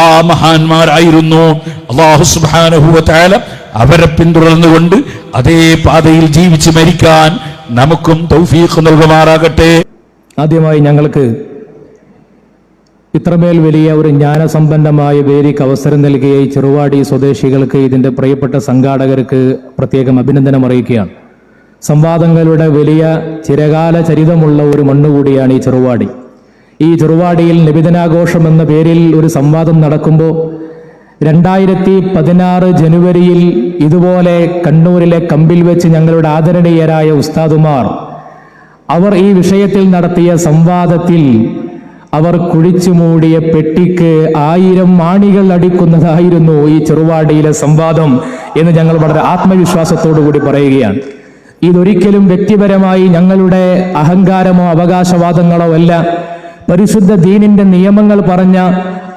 S4: ആ മഹാന്മാരായിരുന്നു. അല്ലാഹു സുബ്ഹാനഹു വ തആല അവരെ പിന്തുടർന്നുകൊണ്ട് അതേ പാതയിൽ ജീവിച്ച് മരിക്കാൻ നമുക്കും തൗഫീഖ് നൽകുമാറാകട്ടെ.
S5: ആദ്യമായി ഞങ്ങൾക്ക് ഇത്രമേൽ വലിയ ഒരു ജ്ഞാനസമ്പന്നമായ വേദിക്ക് അവസരം നൽകിയ ഈ ചെറുവാടി സ്വദേശികൾക്ക്, ഇതിൻ്റെ പ്രിയപ്പെട്ട സംഘാടകർക്ക് പ്രത്യേകം അഭിനന്ദനം അറിയിക്കുകയാണ്. സംവാദങ്ങളുടെ വലിയ ചിരകാല ചരിതമുള്ള ഒരു മണ്ണുകൂടിയാണ് ഈ ചെറുവാടി. ഈ ചെറുവാടിയിൽ നബിദിനാഘോഷം എന്ന പേരിൽ ഒരു സംവാദം നടക്കുമ്പോൾ 2016 ജനുവരിയിൽ ഇതുപോലെ കണ്ണൂരിലെ കമ്പിൽ വെച്ച് ഞങ്ങളുടെ ആദരണീയരായ ഉസ്താദുമാർ അവർ ഈ വിഷയത്തിൽ നടത്തിയ സംവാദത്തിൽ അവർ കുഴിച്ചു മൂടിയ പെട്ടിക്ക് 1000 ആണികൾ അടിക്കുന്നതായിരുന്നു ഈ ചെറുവാടിയിലെ സംവാദം എന്ന് ഞങ്ങൾ വളരെ ആത്മവിശ്വാസത്തോടു കൂടി പറയുകയാണ്. ഇതൊരിക്കലും വ്യക്തിപരമായി ഞങ്ങളുടെ അഹങ്കാരമോ അവകാശവാദങ്ങളോ അല്ല. പരിശുദ്ധ ദീനിന്റെ നിയമങ്ങൾ പറഞ്ഞ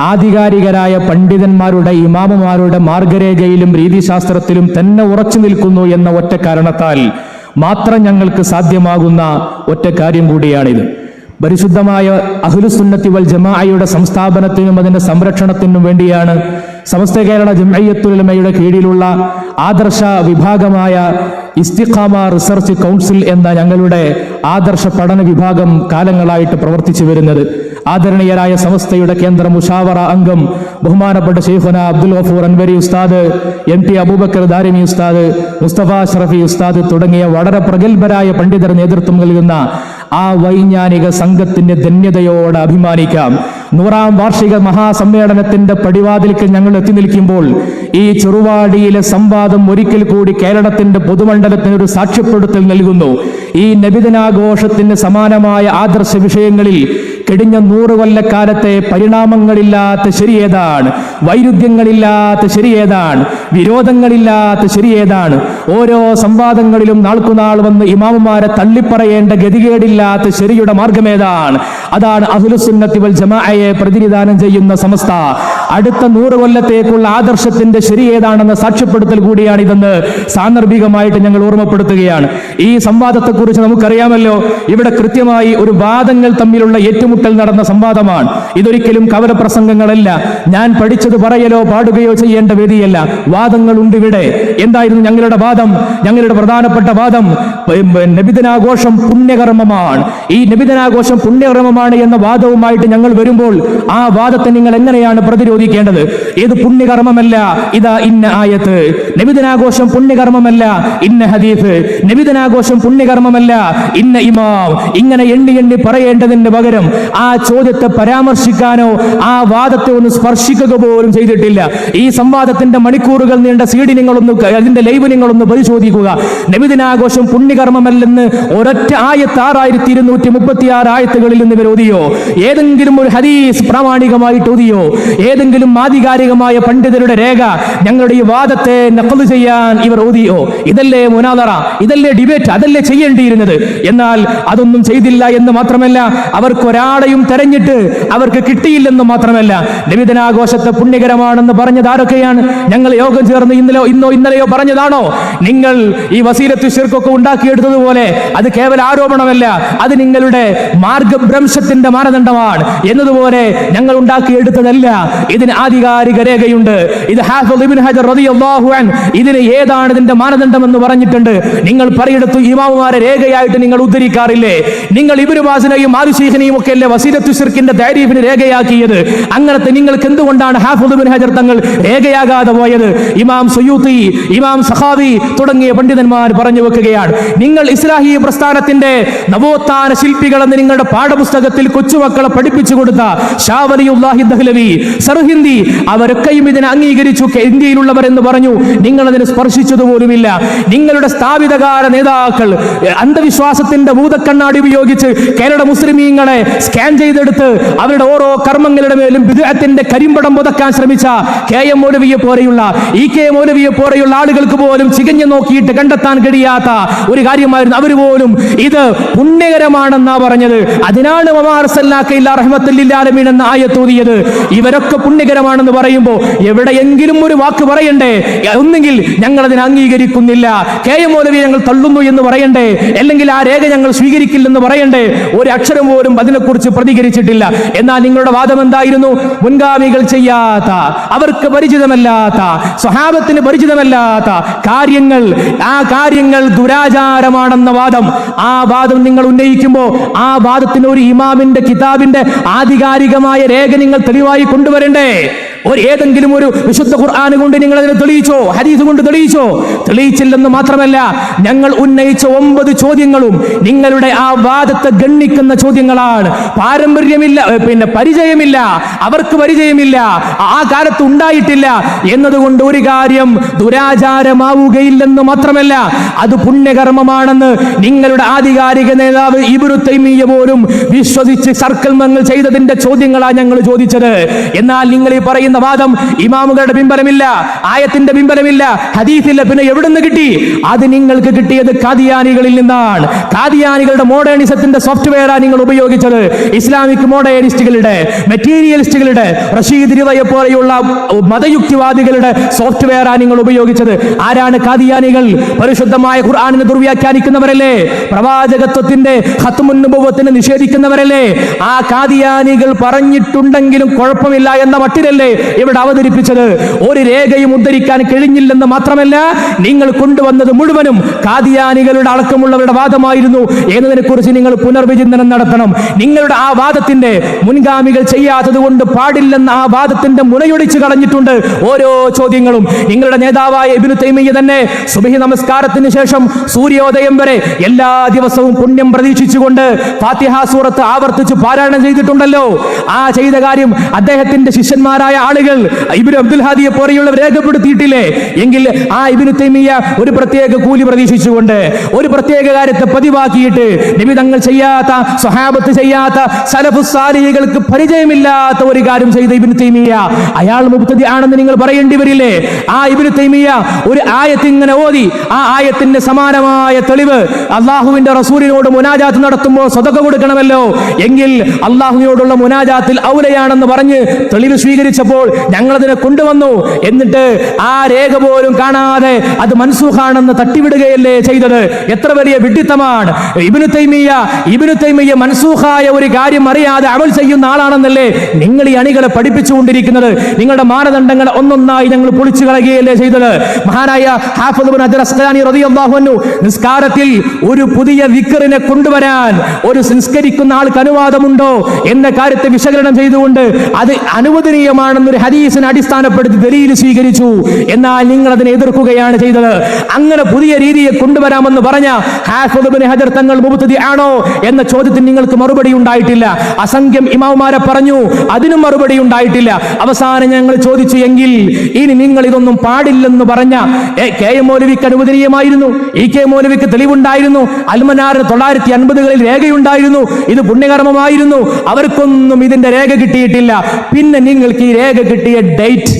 S5: ആധികാരികരായ പണ്ഡിതന്മാരുടെ ഇമാമുമാരുടെ മാർഗരേഖയിലും രീതിശാസ്ത്രത്തിലും തന്നെ ഉറച്ചു നിൽക്കുന്നു എന്ന ഒറ്റ കാരണത്താൽ മാത്രം ഞങ്ങൾക്ക് സാധ്യമാകുന്ന ഒറ്റ കാര്യം കൂടിയാണിത്. പരിശുദ്ധമായ അഹ്ലുസുന്നത്തി വൽ ജമാഅയുടെ സംസ്ഥാപനത്തിനും അതിന്റെ സംരക്ഷണത്തിനും വേണ്ടിയാണ് സമസ്ത കേരള ജംഇയ്യത്തുൽ ഉലമയുടെ കീഴിലുള്ള ആദർശ വിഭാഗമായ ഇസ്തിഖാമ റിസർച്ച് കൗൺസിൽ എന്ന ഞങ്ങളുടെ ആദർശ പഠന വിഭാഗം കാലങ്ങളായിട്ട് പ്രവർത്തിച്ചു വരുന്നത്. ആദരണീയരായ സമസ്തയുടെ കേന്ദ്ര മുഷാവറ അംഗം ബഹുമാനപ്പെട്ട ശൈഖുന അബ്ദുൽ ഗഫൂർ അൻവരി ഉസ്താദ്, MT അബൂബക്കർ ദാരിമി ഉസ്താദ്, മുസ്തഫ അഷ്റഫി ഉസ്താദ് തുടങ്ങിയ വളരെ പ്രഗത്ഭരായ പണ്ഡിതർ നേതൃത്വം നൽകുന്ന ആ വൈജ്ഞാനിക സംഘത്തിന്റെ ധന്യതയോടെ അഭിമാനിക്കാം. 100ാം വാർഷിക മഹാസമ്മേളനത്തിന്റെ പടിവാതിൽക്ക് ഞങ്ങൾ എത്തി നിൽക്കുമ്പോൾ ഈ ചെറുവാടിയിലെ സംവാദം ഒരിക്കൽ കൂടി കേരളത്തിന്റെ പൊതുമണ്ഡലത്തിന് ഒരു സാക്ഷ്യപ്പെടുത്തൽ നൽകുന്നു. ഈ നബിദിനാഘോഷത്തിന് സമാനമായ ആദർശ വിഷയങ്ങളിൽ കഴിഞ്ഞ 100 കൊല്ലക്കാലത്തെ പരിണാമങ്ങളില്ലാത്ത ശരിയേതാണ്, വൈരുദ്ധ്യങ്ങളില്ലാത്ത ശരിയേതാണ്, വിരോധങ്ങളില്ലാത്ത ശരിയേതാണ്? ഓരോ സംവാദങ്ങളിലും നാൾക്കുനാൾ വന്ന് ഇമാമുമാരെ തള്ളിപ്പറയേണ്ട ഗതികേടില്ലാത്ത ശരിയുടെ മാർഗമേതാണ്? അതാണ് അഹ്ലുസുന്നത്തി വൽ ജമാഅയെ പ്രതിനിധാനം ചെയ്യുന്ന സമസ്ത. അടുത്ത 100 കൊല്ലത്തേക്കുള്ള ആദർശത്തിന്റെ ശരി ഏതാണെന്ന സാക്ഷ്യപ്പെടുത്തൽ കൂടിയാണിതെന്ന് സാന്ദർഭികമായിട്ട് ഞങ്ങൾ ഓർമ്മപ്പെടുത്തുകയാണ്. ഈ സംവാദത്തെക്കുറിച്ച് നമുക്കറിയാമല്ലോ, ഇവിടെ കൃത്യമായി ഒരു വാദങ്ങൾ തമ്മിലുള്ള ഏറ്റുമുട്ടൽ നടന്ന സംവാദമാണ്. ഇതൊരിക്കലും കവലപ്രസംഗങ്ങളല്ല, ഞാൻ പഠിച്ചത് പറയലോ പാടുകയോ ചെയ്യേണ്ട വേദിയല്ല. വാദങ്ങളുണ്ട് ഇവിടെ. എന്തായിരുന്നു ഞങ്ങളുടെ വാദം? ഞങ്ങളുടെ പ്രധാനപ്പെട്ട വാദം നബിദിനാഘോഷം പുണ്യകർമ്മമാണ്. ഈ നബിദിനാഘോഷം പുണ്യകർമ്മമാണ് എന്ന വാദവുമായിട്ട് ഞങ്ങൾ വരുമ്പോൾ ആ വാദത്തെ നിങ്ങൾ എങ്ങനെയാണ് പ്രതിരോധിക്കേണ്ടത്? ഇത് പുണ്യകർമ്മമല്ല, ഇതാ ഇന്ന ആയത്ത്. നബിദിനാഘോഷം പുണ്യകർമ്മമല്ല, ഇന്ന ഹദീസ്. നബിദിനാഘോഷം പുണ്യകർമ്മമല്ല, ഇന്ന ഇമാം. ഇങ്ങനെ എണ്ണി എണ്ണി പറയേണ്ടതിന് പകരം ആ ചോദ്യത്തെ പരാമർശിക്കാനോ ആ വാദത്തെ ഒന്ന് സ്പർശിക്കുക പോലും ചെയ്തിട്ടില്ല. ഈ സംവാദത്തിന്റെ മണിക്കൂറുകൾ നീണ്ട CD നിങ്ങളൊന്ന്, അതിന്റെ ലൈവ് നിങ്ങളൊന്ന് പരിശോധിക്കുക. നബിദിനാഘോഷം പുണ്യകർമ്മമല്ലെന്ന് ഒരൊറ്റ ആയത്ത് 6236 ആയത്തുകളിൽ നിന്ന് ഇവർ ഓതിയോ? ഏതെങ്കിലും ഒരു ഹദീസ് പ്രാമാണികമായിട്ട് ഓതിയോ? ഏതെങ്കിലും ആധികാരികമായ പണ്ഡിതരുടെ രേഖ ഞങ്ങളുടെ ഈ വാദത്തെ നഖ്ല് ചെയ്യാൻ ഇവർ ഓതിയോ? ഇതല്ലേ മുനാദറ, ഇതല്ലേ ഡിബേറ്റ്, അതല്ലേ ചെയ്യേണ്ടിയിരുന്നത്? എന്നാൽ അതൊന്നും ചെയ്തില്ല എന്ന് മാത്രമല്ല, അവർക്കൊരാളെയും തെരഞ്ഞിട്ട് അവർക്ക് കിട്ടിയില്ലെന്ന് മാത്രമല്ല, നബിദിനാഘോഷത്തെ പുണ്യകരമാണെന്ന് പറഞ്ഞത് ആരൊക്കെയാണ്? ഞങ്ങൾ യോഗം ചേർന്ന് ഇന്നലെയോ പറഞ്ഞതാണോ? നിങ്ങൾ ഈ വസീലത്ത് ശിർക്കൊക്കെ ഉണ്ടാക്കിയെടുത്തതുപോലെ അത് കേവല ആരോപണമല്ല, അത് നിങ്ങളുടെ മാർഗഭ്രംശത്തിന്റെ മാനദണ്ഡമാണ് എന്നതുപോലെ ഞങ്ങൾ ഉണ്ടാക്കിയെടുത്തതല്ല. ഇതിന് ആധികാരിക രേഖയുണ്ട്. ഇത് ഹാഫിദ് ഇബ്നു ഹജർ റളിയല്ലാഹു അൻഹു ഇതിന് ഏതാണ് ഇതിന്റെ മാനദണ്ഡം എന്ന് പറഞ്ഞിട്ടുണ്ട്. നിങ്ങൾ പറയെടുത്തു ഇമാമുമാരെ രേഖയായിട്ട് നിങ്ങൾ ഉദ്ധരിക്കാറില്ലേ? നിങ്ങൾ ഇബ്നു ബാസിനെയും ആലുശൈഖിനെയും ഒക്കെ അല്ലേ വസീലത്തു ശിർക്കിന്റെ താരീഫിന് രേഖയാക്കിയത്? അങ്ങനത്തെ നിങ്ങൾക്ക് എന്തുകൊണ്ടാണ് ഹാഫിദ് ഇബ്നു ഹജർ തങ്ങൾ രേഖയാകാതെ പോയത്? ഇമാം സുയൂത്തി, ഇമാം സഖാവി തുടങ്ങിയ പണ്ഡിതന്മാർ പറഞ്ഞു വെക്കുകയാണ്. നിങ്ങൾ ഇസ്ലാഹി പ്രസ്ഥാനത്തിന്റെ നവോത്ഥാന ശില്പികളെന്ന് നിങ്ങളുടെ പാഠപുസ്തകത്തിൽ കൊച്ചുമക്കളെ പഠിപ്പിച്ചു കൊടുത്ത ഷാ വലിയുല്ലാഹി ദഹ്ലവി, സർഹിന്ദി, അവരൊക്കെയും ഇതിനെ അംഗീകരിച്ചു. ഇന്ത്യയിലുള്ളവർ എന്ന് പറഞ്ഞു. നിങ്ങൾ അതിനെ സ്പർശിച്ചതുപോലുമില്ല. നിങ്ങളുടെ സ്ഥാപിതകാല നേതാക്കൾ അന്ധവിശ്വാസത്തിന്റെ ഭൂതക്കണ്ണാടി ഉപയോഗിച്ച് കേരള മുസ്ലിമീങ്ങളെ സ്കാൻ ചെയ്തെടുത്ത് അവരുടെ ഓരോ കർമ്മങ്ങളുടെ മേലും ബിദ്അത്തിന്റെ കരിമ്പടം പുതക്കാൻ ശ്രമിച്ച KM മൗലവിയെ പോലെയുള്ള EK മൗലവിയെ പോലെയുള്ള ആളുകൾക്ക് പോലും ചികഞ്ഞു നോക്കിയിട്ട് കണ്ടെത്താൻ കഴിയാത്ത ഒരു കാര്യമായിരുന്നു. അവർ പോലും ഇത് പുണ്യകരമാണെന്നാ പറഞ്ഞത്. അതിനാണ് എന്ന ആയത്തോതിയത്. ഇവരൊക്കെ പുണ്യകരമാണെന്ന് പറയുമ്പോൾ എവിടെയെങ്കിലും ഒരു വാക്ക് പറയണ്ടേ? ഒന്നെങ്കിൽ ഞങ്ങൾ അതിനെ അംഗീകരിക്കുന്നില്ല, KM മൗലവി ഞങ്ങൾ തള്ളുന്നു എന്ന് പറയണ്ടേ? അല്ലെങ്കിൽ ആ രേഖ ഞങ്ങൾ സ്വീകരിക്കില്ലെന്ന് പറയണ്ടേ? ഒരു അക്ഷരം പോലും അതിനെക്കുറിച്ച് പ്രതികരിച്ചിട്ടില്ല. എന്നാൽ നിങ്ങളുടെ വാദം എന്തായിരുന്നു? മുൻഗാമികൾ ചെയ്യാത്ത, അവർക്ക് പരിചിതമല്ലാത്ത, സ്വഹാബത്തിന് പരിചിതമല്ലാത്ത കാര്യങ്ങൾ, ആ കാര്യങ്ങൾ ദുരാചാരമാണെന്ന വാദം. ആ വാദം നിങ്ങൾ ഉന്നയിക്കുമ്പോൾ ആ വാദത്തിന് ഒരു ഇമാമിന്റെ കിതാബിന്റെ ആധികാരികമായ രേഖ നിങ്ങൾ തെളിവായി കൊണ്ടുവരണ്ടേ? ഏതെങ്കിലും ഒരു വിശുദ്ധ ഖുർആൻ കൊണ്ട് നിങ്ങൾ അതിനെ തെളിയിച്ചോ? ഹദീസ് കൊണ്ട് തെളിയിച്ചോ? തെളിയിച്ചില്ലെന്ന് മാത്രമല്ല, ഞങ്ങൾ ഉന്നയിച്ച 9 ചോദ്യങ്ങളും നിങ്ങളുടെ ആ വാദത്തെ ഗണ്ണിക്കുന്ന ചോദ്യങ്ങളാണ്. പാരമ്പര്യമില്ല, പരിചയമില്ല, അവർക്ക് പരിചയമില്ല, ആ കാലത്ത് ഉണ്ടായിട്ടില്ല എന്നതുകൊണ്ട് ഒരു കാര്യം ദുരാചാരമാവുകയില്ലെന്ന് മാത്രമല്ല, അത് പുണ്യകർമ്മമാണെന്ന് നിങ്ങളുടെ ആധികാരിക നേതാവ് ഇബ്നു തൈമിയ്യ പോലും വിശ്വസിച്ച് സർക്കൽമങ്ങൾ ചെയ്തതിന്റെ ചോദ്യങ്ങളാണ് ഞങ്ങൾ ചോദിച്ചത്. എന്നാൽ നിങ്ങൾ ഈ പറയുന്ന വാദം ഇമാമുകളുടെ പിൻബലമില്ല, ആയത്തിന്റെ പിൻബലമില്ല, ഹദീസില്ല, പിന്നെ എവിടുന്ന് കിട്ടി? അത് നിങ്ങൾക്ക് കിട്ടിയത് ഖാദിയാനികളിൽ നിന്നാണ്. ഖാദിയാനികളുടെ മോഡേണിസത്തിന്റെ സോഫ്റ്റ്വെയറാണ് നിങ്ങൾ ഉപയോഗിച്ചത്. ഇസ്ലാമിക് മോഡേണിസ്റ്റുകളുടെ, മെറ്റീരിയലിസ്റ്റുകളുടെ, റഷീദ് റിളയെ പോലെയുള്ള മതയുക്തിവാദികളുടെ സോഫ്റ്റ്വെയറാണ് നിങ്ങൾ ഉപയോഗിച്ചത്. ആരാണ് ഖാദിയാനികൾ? പരിശുദ്ധമായ ഖുർആനിനെ ദുർവ്യാഖ്യാനിക്കുന്നവരല്ലേ? പ്രവാചകത്വത്തിന്റെ ഖത്മുൻ നുബുവ്വത്തിനെ നിഷേധിക്കുന്നവരല്ലേ? ആ ഖാദിയാനികൾ പറഞ്ഞിട്ടുണ്ടെങ്കിലും കുഴപ്പമില്ല എന്ന മട്ടിലല്ലേ ഇവിടെ അവതരിപ്പിച്ചത്? ഒരു രേഖയും ഉദ്ധരിക്കാൻ കഴിഞ്ഞില്ലെന്ന് മാത്രമല്ല, നിങ്ങൾ കൊണ്ടുവന്നത് മുഴുവനും ഖാദിയാനികളുടെ അടക്കമുള്ളവരുടെ വാദമായിരുന്നു എന്നതിനെ കുറിച്ച് നിങ്ങൾ പുനർവിചിന്തനം നടത്തണം. നിങ്ങളുടെ ആ വാദത്തിന്റെ മുൻഗാമികൾ ചെയ്യാത്തത് കൊണ്ട് പാടില്ലെന്ന ആ വാദത്തിന്റെ മുനയൊടിച്ച് കളഞ്ഞിട്ടുണ്ട് ഓരോ ചോദ്യങ്ങളും. നിങ്ങളുടെ നേതാവായ ഇബ്നു തൈമിയ്യ തന്നെ സുബ്ഹി നമസ്കാരത്തിന് ശേഷം സൂര്യോദയം വരെ എല്ലാ ദിവസവും പുണ്യം പ്രതീക്ഷിച്ചുകൊണ്ട് ഫാത്തിഹ സൂറത്ത് ആവർത്തിച്ച് പാരായണം ചെയ്തിട്ടുണ്ടല്ലോ. ആ ചെയ്ത കാര്യം അദ്ദേഹത്തിന്റെ ശിഷ്യന്മാരായ ആളുകൾ ഇബ്നു അബ്ദുൽ ഹാദിയെ പോലെയുള്ളവർ രേഖപ്പെടുത്തിയിട്ടില്ലേ? എങ്കിൽ ആ ഇബ്നു തൈമിയ്യ ഒരു പ്രത്യേക കൂലി പ്രതീക്ഷിച്ചുകൊണ്ട് ഒരു പ്രത്യേക കാര്യത്തെ പതിവാക്കിയിട്ട് നബി തങ്ങൾ ചെയ്യാത്ത, സ്വഹാബത്ത് ചെയ്യാത്ത, സലഫുസ് സാലിഹീകൾക്ക് പരിചയമില്ലാത്ത ഒരു കാര്യം ചെയ്ത ഇബ്നു തൈമിയ്യ അയാൾ മുബ്തദി ആണെന്ന് നിങ്ങൾ പറയേണ്ടി വരില്ലേ? ആ ഇബ്നു തൈമിയ്യ ഒരു ആയത്ത് ഇങ്ങനെ ഓതി, ആ ആയത്തിന്റെ സമാനമായ തെളിവ് അള്ളാഹുവിന്റെ റസൂലിനോട് മുനാജാത്ത് നടത്തുമ്പോൾ സദഖ കൊടുക്കണമല്ലോ, എങ്കിൽ അള്ളാഹുവിനോടുള്ള മുനാജാത്തിൽ ഔലയാണെന്ന് പറഞ്ഞ് തെളിവ് സ്വീകരിച്ചപ്പോൾ ഞങ്ങളതിനെ കൊണ്ടുവന്നു. എന്നിട്ട് ആ രേഖ പോലും കാണാതെ അത് മൻസൂഖാണെന്ന് തട്ടിവിടുകയല്ലേ ചെയ്തത്? എത്ര വലിയ വിഡ്ഢിത്തമാണ്! ഇബ്നു തൈമിയ്യ മൻസൂഖായ ഒരു കാര്യം അറിയാതെ അമൽ ചെയ്യുന്ന ആളാണെന്നല്ലേ നിങ്ങൾ ഈ അണികളെ പഠിപ്പിച്ചുകൊണ്ടിരിക്കുന്നത്? നിങ്ങളുടെ മാനദണ്ഡങ്ങൾ ഒന്നൊന്നായി ഞങ്ങൾ പൊളിച്ചു കളയുകയല്ലേ ചെയ്തത്? മഹാനായ ഹാഫിദ് ഇബ്നു ഹജർ അസ്ഖലാനി റളിയല്ലാഹു അൻഹു നിസ്കാരത്തിൽ ഒരു പുതിയ ദിക്റിനെ കൊണ്ടുവരാൻ ഒരു സംസ്കരിക്കുന്ന ആൾക്ക് അനുവാദമുണ്ടോ എന്ന കാര്യത്തെ വിശകലനം ചെയ്തുകൊണ്ട് അത് അനുവദനീയമാണെന്നൊരു ഹദീസിനെ അടിസ്ഥാനപ്പെടുത്തി ദലീൽ സ്വീകരിച്ചു. എന്നാൽ നിങ്ങൾ അതിനെ എതിർക്കുകയാണ് ചെയ്തത്. അങ്ങനെ പുതിയ രീതിയെ കൊണ്ടുവരാമെന്ന് പറഞ്ഞ ഹാഫിദ് ഇബ്നു ഹജർ തങ്ങൾ മുബ്തദി ആണോ എന്ന ചോദ്യത്തിന് നിങ്ങൾക്ക് മറുപടി ഉണ്ടായിട്ടില്ല. അസംഖ്യം ഇമാമുമാരെ പറഞ്ഞു, അതിനും മറുപടി ഉണ്ടായിട്ടില്ല. അവസാനം ഞങ്ങൾ ചോദിച്ചു, എങ്കിൽ ഇനി നിങ്ങൾ ഇതൊന്നും പാടില്ലെന്ന് പറഞ്ഞ കെ എം മൗലവിക്ക് അനുവദനീയമായിരുന്നു, ഇ കെ മൗലവിക്ക് തെളിവുണ്ടായിരുന്നു, അൽമനാറിന് 1950-കളിൽ രേഖയുണ്ടായിരുന്നു, ഇത് പുണ്യകർമ്മമായിരുന്നു. അവർക്കൊന്നും ഇതിന്റെ രേഖ കിട്ടിയിട്ടില്ല. പിന്നെ നിങ്ങൾക്ക് ഈ രേഖ കിട്ടിയ ഡേറ്റ്,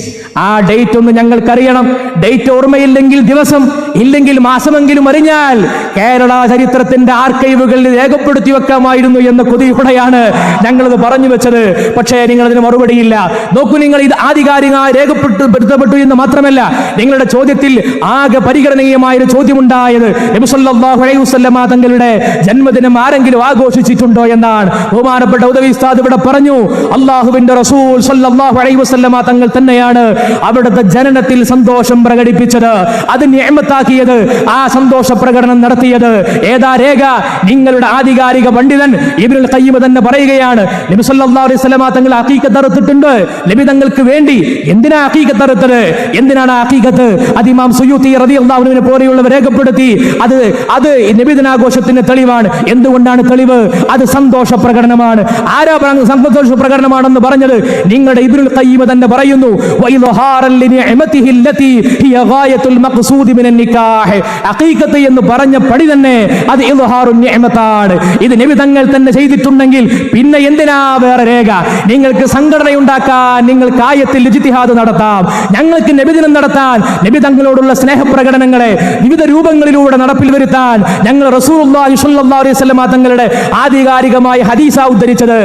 S5: ആ ഡേറ്റ് ഒന്ന് ഞങ്ങൾക്കറിയണം. ഡേറ്റ് ഓർമ്മയില്ലെങ്കിൽ ദിവസം, ഇല്ലെങ്കിൽ മാസമെങ്കിലും അറിഞ്ഞാൽ കേരള ചരിത്രത്തിന്റെ ആർക്കൈവുകളിൽ രേഖപ്പെടുത്തി വെക്കാമായിരുന്നു എന്ന കൊതിയോടെയാണ് ഞങ്ങളത് പറഞ്ഞു വെച്ചത്. പക്ഷേ നിങ്ങൾ അതിന് മറുപടിയില്ല. നോക്കൂ, നിങ്ങൾ ഇത് ആധികാരികമായി രേഖപ്പെടുത്തപ്പെട്ടു എന്ന് മാത്രമല്ല, നിങ്ങളുടെ ചോദ്യത്തിൽ ആകെ പരിഗണനീയമായ ഒരു ചോദ്യമുണ്ടായത് നബി സല്ലല്ലാഹു അലൈഹി വസല്ലമ തങ്ങളുടെ ജന്മദിനം ആരെങ്കിലും ആഘോഷിച്ചിട്ടുണ്ടോ എന്നാണ്. ബഹുമാനപ്പെട്ട ഉദവി ഉസ്താദ് ഇവിടെ പറഞ്ഞു, അള്ളാഹുവിന്റെ റസൂൽ സല്ലല്ലാഹു അലൈഹി വസല്ലമ തങ്ങൾ തന്നെയാണ് അവിടുത്തെ ജനനത്തിൽ സന്തോഷം പ്രകടിപ്പിച്ചത്, അത് നിഅമത്താക്കിയത്, ആ സന്തോഷ പ്രകടനം നടത്തിയത്. ഏതാ രേഖ? നിങ്ങളുടെ ആധികാരിക പണ്ഡിതൻ ഇബ്നുൽ ഖയ്യിം തന്നെ പറയുകയാണ്, നബി സല്ലല്ലാഹു അലൈഹി വസല്ലമ തങ്ങൾ അഖീഖത്ത് അറുത്തിട്ടുണ്ട്. നബി തങ്ങൾക്ക് വേണ്ടി എന്തിനാ അഖീഖത്ത് അറുത്തത്? എന്തിനാണ് അഖീഖത്ത്? അത് ഇമാം സുയൂത്തി റളിയല്ലാഹു അൻഹുവിനെ പോലെയുള്ളവർ രേഖപ്പെടുത്തി. അത് നബിദിനാഘോഷത്തിന്റെ തെളിവാണ്. എന്തുകൊണ്ടാണ് തെളിവ്? അത് സന്തോഷ പ്രകടനമാണ്. ആരാ സന്തോഷ പ്രകടനമാണെന്ന് പറഞ്ഞത്? നിങ്ങളുടെ ഇബ്നുൽ ഖയ്യിം തന്നെ പറയുന്നു, അഖീഖത്ത് എന്ന് പറഞ്ഞ പടി തന്നെ അത് ഇൽഹാറുൻ നിഅമത്താണ്. ഇത് നബി തങ്ങൾ തന്നെ ചെയ്തിട്ടുണ്ടെങ്കിൽ പിന്നെ എന്തിനാ വേറെ രേഖ? നിങ്ങൾക്ക് സംഘടനയുണ്ടാക്കാൻ നിങ്ങൾക്ക് ആയത്തിൽ ഇജ്തിഹാദ് നടത്താം, ഞങ്ങൾക്ക് നബിദിനം നടത്താൻ, നബി തങ്ങളോടുള്ള സ്നേഹപ്രകടനങ്ങളെ വിവിധ രൂപങ്ങളിലൂടെ നടപ്പിൽ വരുത്താൻ ഞങ്ങൾ റസൂലുള്ളാഹി സ്വല്ലല്ലാഹു അലൈഹി വസല്ലം തങ്ങളുടെ ആധികാരികമായ ഹദീസാ ഉദ്ധരിച്ചത്,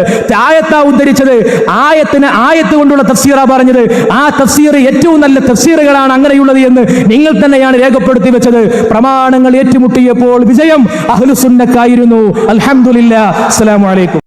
S5: ആയത്താ ഉദ്ധരിച്ചത്. ആയത്ത് കൊണ്ടുള്ള തഫ്സീറാ പറഞ്ഞത്. ആ തഫ്സീർ ഏറ്റവും നല്ല തഫ്സീറുകളാണ് അങ്ങനെയുള്ളത് എന്ന് നിങ്ങൾ തന്നെയാണ് രേഖപ്പെടുത്തി വെച്ചത്. പ്രമാണങ്ങൾ ഏറ്റുമുട്ടിയപ്പോൾ വിജയം അഹ്ലുസുന്നക്കായിരുന്നു. അൽഹംദുലില്ലാഹ്. അസ്സലാമു അലൈക്കും.